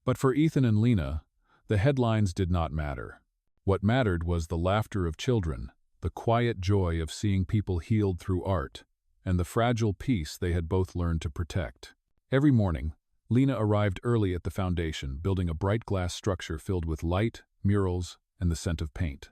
But for Ethan and Lena, the headlines did not matter. What mattered was the laughter of children, the quiet joy of seeing people healed through art, and the fragile peace they had both learned to protect. Every morning, Lena arrived early at the foundation, building a bright glass structure filled with light, murals, and the scent of paint.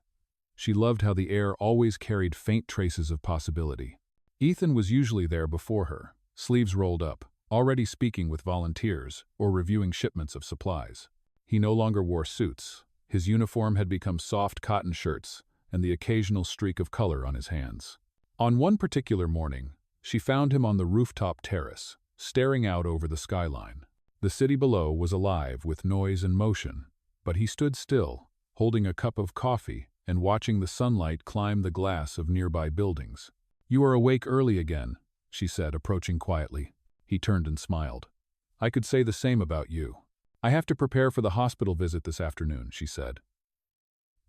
She loved how the air always carried faint traces of possibility. Ethan was usually there before her, sleeves rolled up, already speaking with volunteers or reviewing shipments of supplies. He no longer wore suits. His uniform had become soft cotton shirts and the occasional streak of color on his hands. On one particular morning, she found him on the rooftop terrace, staring out over the skyline. The city below was alive with noise and motion, but he stood still, holding a cup of coffee and watching the sunlight climb the glass of nearby buildings. "You are awake early again," she said, approaching quietly. He turned and smiled. "I could say the same about you." "I have to prepare for the hospital visit this afternoon," she said.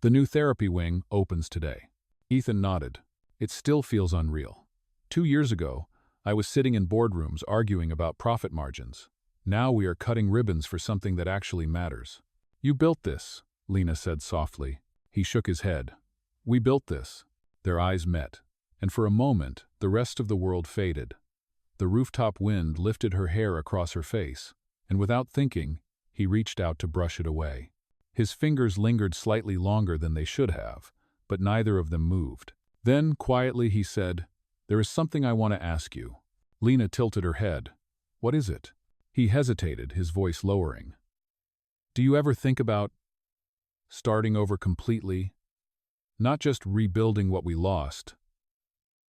"The new therapy wing opens today." Ethan nodded. "It still feels unreal. 2 years ago, I was sitting in boardrooms arguing about profit margins. Now we are cutting ribbons for something that actually matters." "You built this," Lena said softly. He shook his head. "We built this." Their eyes met, and for a moment, the rest of the world faded. The rooftop wind lifted her hair across her face, and without thinking, he reached out to brush it away. His fingers lingered slightly longer than they should have, but neither of them moved. Then, quietly, he said, "There is something I want to ask you." Lena tilted her head. "What is it?" He hesitated, his voice lowering. "Do you ever think about starting over completely? Not just rebuilding what we lost,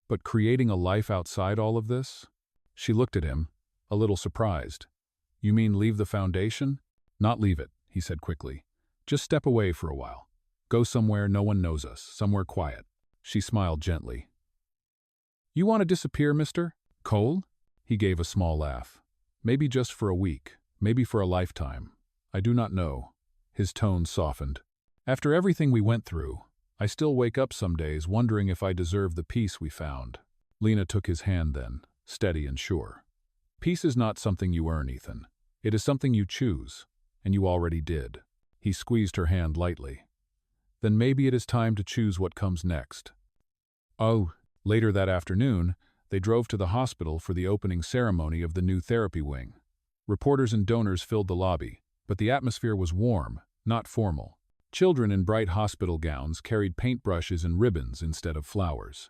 but creating a life outside all of this?" She looked at him, a little surprised. "You mean leave the foundation?" "Not leave it," he said quickly. "Just step away for a while. Go somewhere no one knows us, somewhere quiet." She smiled gently. "You want to disappear, Mr. Cole?" He gave a small laugh. "Maybe just for a week, maybe for a lifetime. I do not know." His tone softened. "After everything we went through, I still wake up some days wondering if I deserve the peace we found." Lena took his hand then, steady and sure. "Peace is not something you earn, Ethan. It is something you choose, and you already did." He squeezed her hand lightly. "Then maybe it is time to choose what comes next." Oh, later that afternoon, they drove to the hospital for the opening ceremony of the new therapy wing. Reporters and donors filled the lobby, but the atmosphere was warm, not formal. Children in bright hospital gowns carried paintbrushes and ribbons instead of flowers.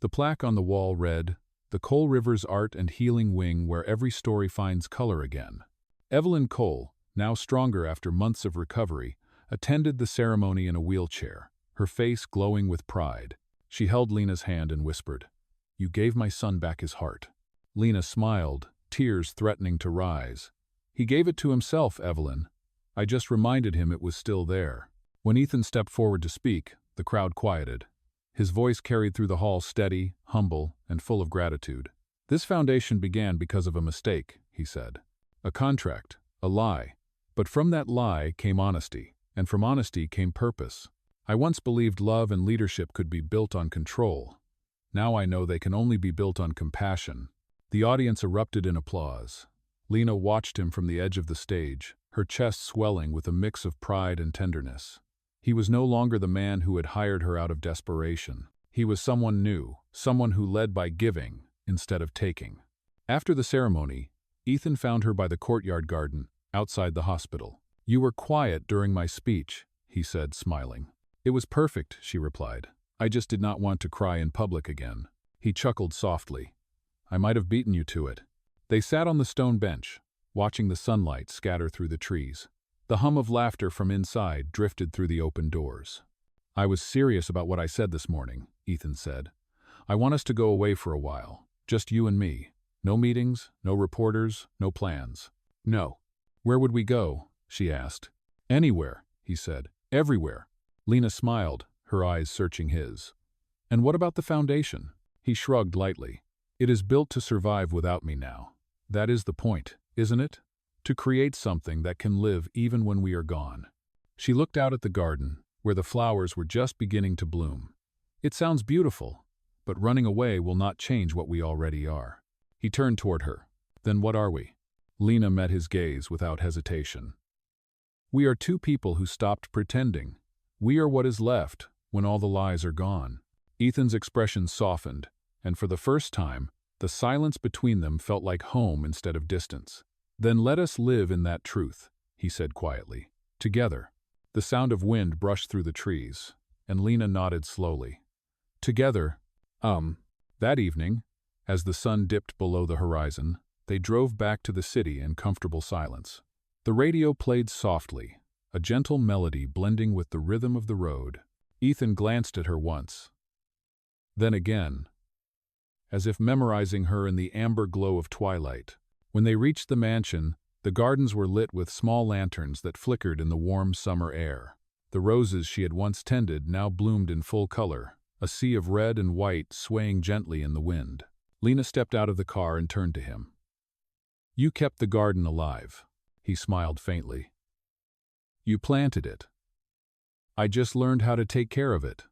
The plaque on the wall read, "The Cole Rivers Art and Healing Wing, where every story finds color again." Evelyn Cole, now stronger after months of recovery, attended the ceremony in a wheelchair, her face glowing with pride. She held Lena's hand and whispered, "You gave my son back his heart." Lena smiled, tears threatening to rise. "He gave it to himself, Evelyn. I just reminded him it was still there." When Ethan stepped forward to speak, the crowd quieted. His voice carried through the hall steady, humble, and full of gratitude. "This foundation began because of a mistake," he said. "A contract, a lie. But from that lie came honesty, and from honesty came purpose. I once believed love and leadership could be built on control. Now I know they can only be built on compassion." The audience erupted in applause. Lena watched him from the edge of the stage, her chest swelling with a mix of pride and tenderness. He was no longer the man who had hired her out of desperation. He was someone new, someone who led by giving instead of taking. After the ceremony, Ethan found her by the courtyard garden, outside the hospital. "You were quiet during my speech," he said, smiling. "It was perfect," she replied. "I just did not want to cry in public again." He chuckled softly. "I might have beaten you to it." They sat on the stone bench, watching the sunlight scatter through the trees. The hum of laughter from inside drifted through the open doors. "I was serious about what I said this morning," Ethan said. "I want us to go away for a while, just you and me. No meetings, no reporters, no plans." "No." "Where would we go?" she asked. "Anywhere," he said. "Everywhere." Lena smiled, her eyes searching his. "And what about the foundation?" He shrugged lightly. "It is built to survive without me now. That is the point, isn't it? To create something that can live even when we are gone." She looked out at the garden, where the flowers were just beginning to bloom. "It sounds beautiful, but running away will not change what we already are." He turned toward her. "Then what are we?" Lena met his gaze without hesitation. "We are two people who stopped pretending. We are what is left when all the lies are gone." Ethan's expression softened, and for the first time, the silence between them felt like home instead of distance. "Then let us live in that truth," he said quietly. "Together." The sound of wind brushed through the trees, and Lena nodded slowly. "Together." That evening, as the sun dipped below the horizon, they drove back to the city in comfortable silence. The radio played softly, a gentle melody blending with the rhythm of the road. Ethan glanced at her once, then again, as if memorizing her in the amber glow of twilight. When they reached the mansion, the gardens were lit with small lanterns that flickered in the warm summer air. The roses she had once tended now bloomed in full color, a sea of red and white swaying gently in the wind. Lena stepped out of the car and turned to him. "You kept the garden alive." He smiled faintly. "You planted it. I just learned how to take care of it."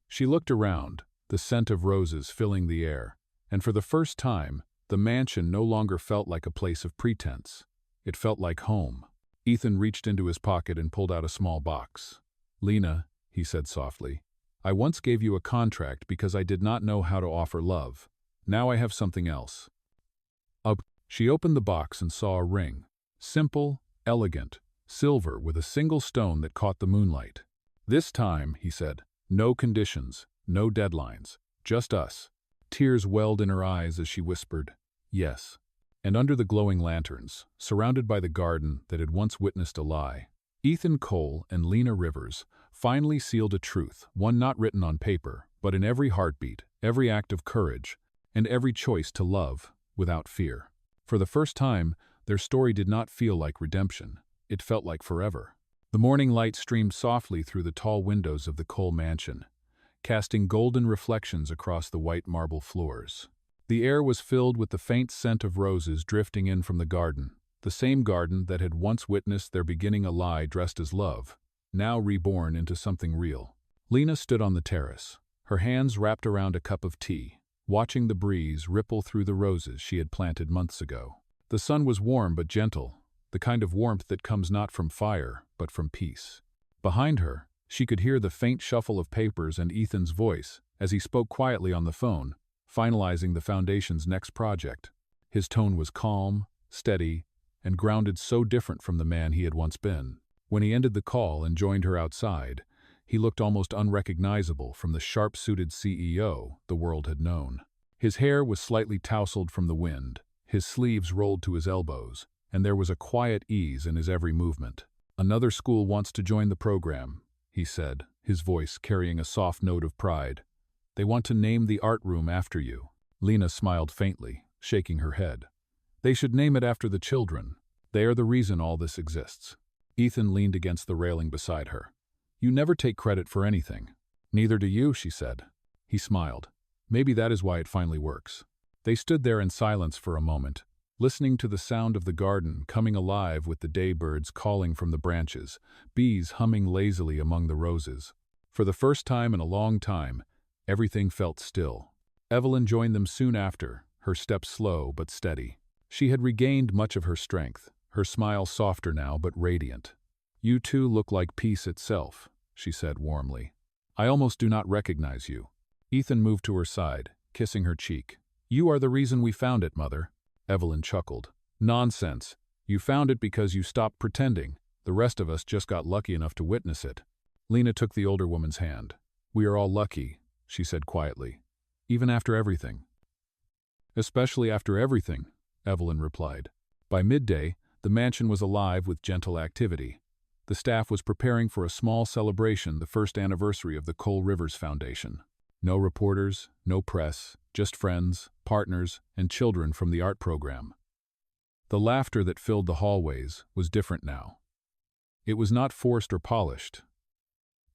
She looked around, the scent of roses filling the air, and for the first time, the mansion no longer felt like a place of pretense. It felt like home. Ethan reached into his pocket and pulled out a small box. "Lena," he said softly, "I once gave you a contract because I did not know how to offer love. Now I have something else." She opened the box and saw a ring. Simple, elegant, silver with a single stone that caught the moonlight. "This time," he said, "no conditions, no deadlines, just us." Tears welled in her eyes as she whispered, "Yes." And under the glowing lanterns, surrounded by the garden that had once witnessed a lie, Ethan Cole and Lena Rivers finally sealed a truth, one not written on paper, but in every heartbeat, every act of courage, and every choice to love without fear. For the first time, their story did not feel like redemption. It felt like forever. The morning light streamed softly through the tall windows of the Cole mansion, casting golden reflections across the white marble floors. The air was filled with the faint scent of roses drifting in from the garden, the same garden that had once witnessed their beginning a lie dressed as love, now reborn into something real. Lena stood on the terrace, her hands wrapped around a cup of tea, watching the breeze ripple through the roses she had planted months ago. The sun was warm but gentle, the kind of warmth that comes not from fire, but from peace. Behind her, she could hear the faint shuffle of papers and Ethan's voice as he spoke quietly on the phone, finalizing the foundation's next project. His tone was calm, steady, and grounded, so different from the man he had once been. When he ended the call and joined her outside, he looked almost unrecognizable from the sharp-suited CEO the world had known. His hair was slightly tousled from the wind, his sleeves rolled to his elbows, and there was a quiet ease in his every movement. "Another school wants to join the program," he said, his voice carrying a soft note of pride. "They want to name the art room after you." Lena smiled faintly, shaking her head. "They should name it after the children. They are the reason all this exists." Ethan leaned against the railing beside her. "You never take credit for anything." "Neither do you," she said. He smiled. "Maybe that is why it finally works." They stood there in silence for a moment, listening to the sound of the garden coming alive with the daybirds calling from the branches, bees humming lazily among the roses. For the first time in a long time, everything felt still. Evelyn joined them soon after, her steps slow but steady. She had regained much of her strength, her smile softer now but radiant. "You two look like peace itself," she said warmly. "I almost do not recognize you." Ethan moved to her side, kissing her cheek. "You are the reason we found it, Mother." Evelyn chuckled. Nonsense. You found it because you stopped pretending. The rest of us just got lucky enough to witness it. Lena took the older woman's hand. We are all lucky, she said quietly. Even after everything. Especially after everything, Evelyn replied. By midday, the mansion was alive with gentle activity. The staff was preparing for a small celebration, the first anniversary of the Cole Rivers Foundation. No reporters, no press, just friends, partners, and children from the art program. The laughter that filled the hallways was different now. It was not forced or polished.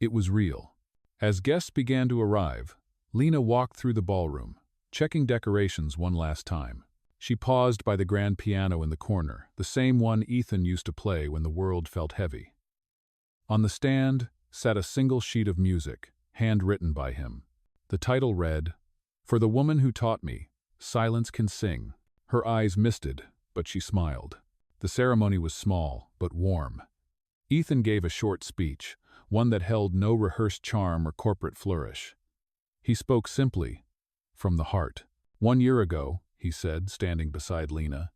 It was real. As guests began to arrive, Lena walked through the ballroom, checking decorations one last time. She paused by the grand piano in the corner, the same one Ethan used to play when the world felt heavy. On the stand sat a single sheet of music, handwritten by him. The title read, "For the Woman Who Taught Me, Silence Can Sing." Her eyes misted, but she smiled. The ceremony was small, but warm. Ethan gave a short speech, one that held no rehearsed charm or corporate flourish. He spoke simply, from the heart. 1 year ago, he said, standing beside Lena,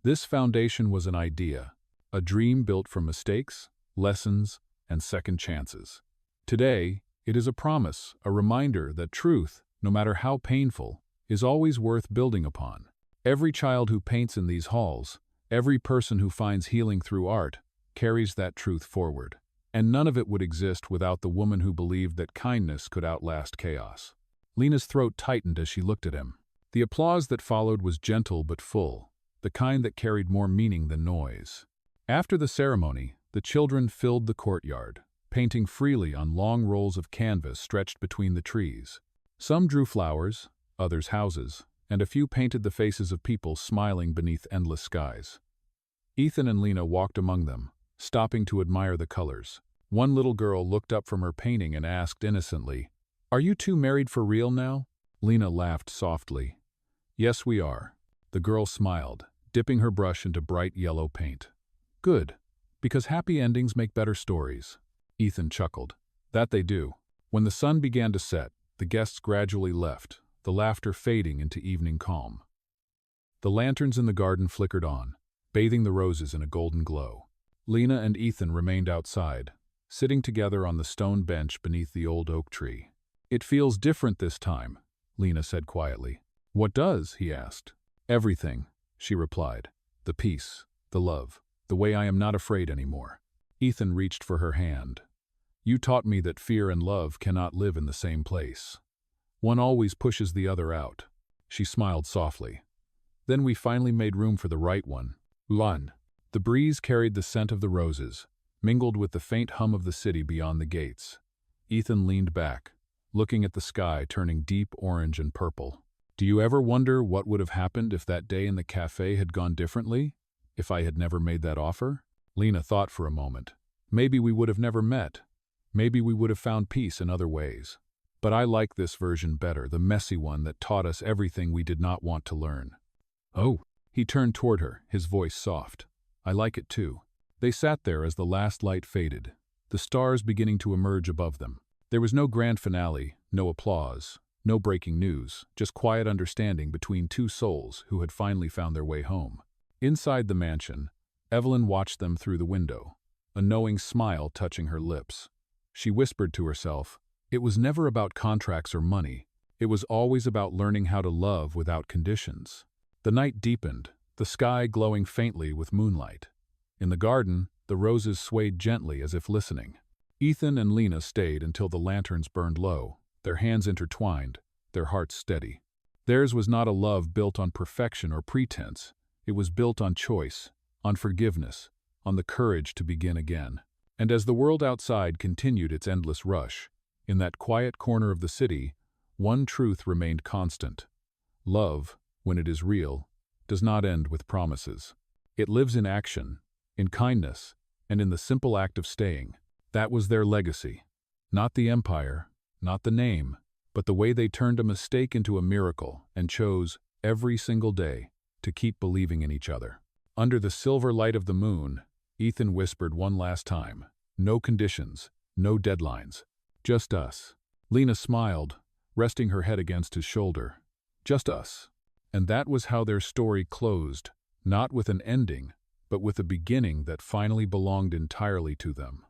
this foundation was an idea, a dream built from mistakes, lessons, and second chances. Today, it is a promise, a reminder that truth, no matter how painful, is always worth building upon. Every child who paints in these halls, every person who finds healing through art, carries that truth forward. And none of it would exist without the woman who believed that kindness could outlast chaos. Lena's throat tightened as she looked at him. The applause that followed was gentle but full, the kind that carried more meaning than noise. After the ceremony, the children filled the courtyard, painting freely on long rolls of canvas stretched between the trees. Some drew flowers, others houses, and a few painted the faces of people smiling beneath endless skies. Ethan and Lena walked among them, stopping to admire the colors. One little girl looked up from her painting and asked innocently, "Are you two married for real now?" Lena laughed softly. "Yes, we are." The girl smiled, dipping her brush into bright yellow paint. "Good, because happy endings make better stories." Ethan chuckled. "That they do." When the sun began to set, the guests gradually left, the laughter fading into evening calm. The lanterns in the garden flickered on, bathing the roses in a golden glow. Lena and Ethan remained outside, sitting together on the stone bench beneath the old oak tree. "It feels different this time," Lena said quietly. "What does?" he asked. "Everything," she replied. "The peace, the love, the way I am not afraid anymore." Ethan reached for her hand. "You taught me that fear and love cannot live in the same place. One always pushes the other out." She smiled softly. "Then we finally made room for the right one." Lun. The breeze carried the scent of the roses, mingled with the faint hum of the city beyond the gates. Ethan leaned back, looking at the sky turning deep orange and purple. "Do you ever wonder what would have happened if that day in the cafe had gone differently? If I had never made that offer?" Lena thought for a moment. "Maybe we would have never met. Maybe we would have found peace in other ways. But I like this version better, the messy one that taught us everything we did not want to learn." "Oh." He turned toward her, his voice soft. "I like it too." They sat there as the last light faded, the stars beginning to emerge above them. There was no grand finale, no applause, no breaking news, just quiet understanding between two souls who had finally found their way home. Inside the mansion, Evelyn watched them through the window, a knowing smile touching her lips. She whispered to herself, it was never about contracts or money. It was always about learning how to love without conditions. The night deepened, the sky glowing faintly with moonlight. In the garden, the roses swayed gently as if listening. Ethan and Lena stayed until the lanterns burned low, their hands intertwined, their hearts steady. Theirs was not a love built on perfection or pretense. It was built on choice, on forgiveness, on the courage to begin again. And as the world outside continued its endless rush, in that quiet corner of the city, one truth remained constant. Love, when it is real, does not end with promises. It lives in action, in kindness, and in the simple act of staying. That was their legacy. Not the empire, not the name, but the way they turned a mistake into a miracle and chose, every single day, to keep believing in each other. Under the silver light of the moon, Ethan whispered one last time, "No conditions, no deadlines. Just us." Lena smiled, resting her head against his shoulder. "Just us." And that was how their story closed, not with an ending, but with a beginning that finally belonged entirely to them.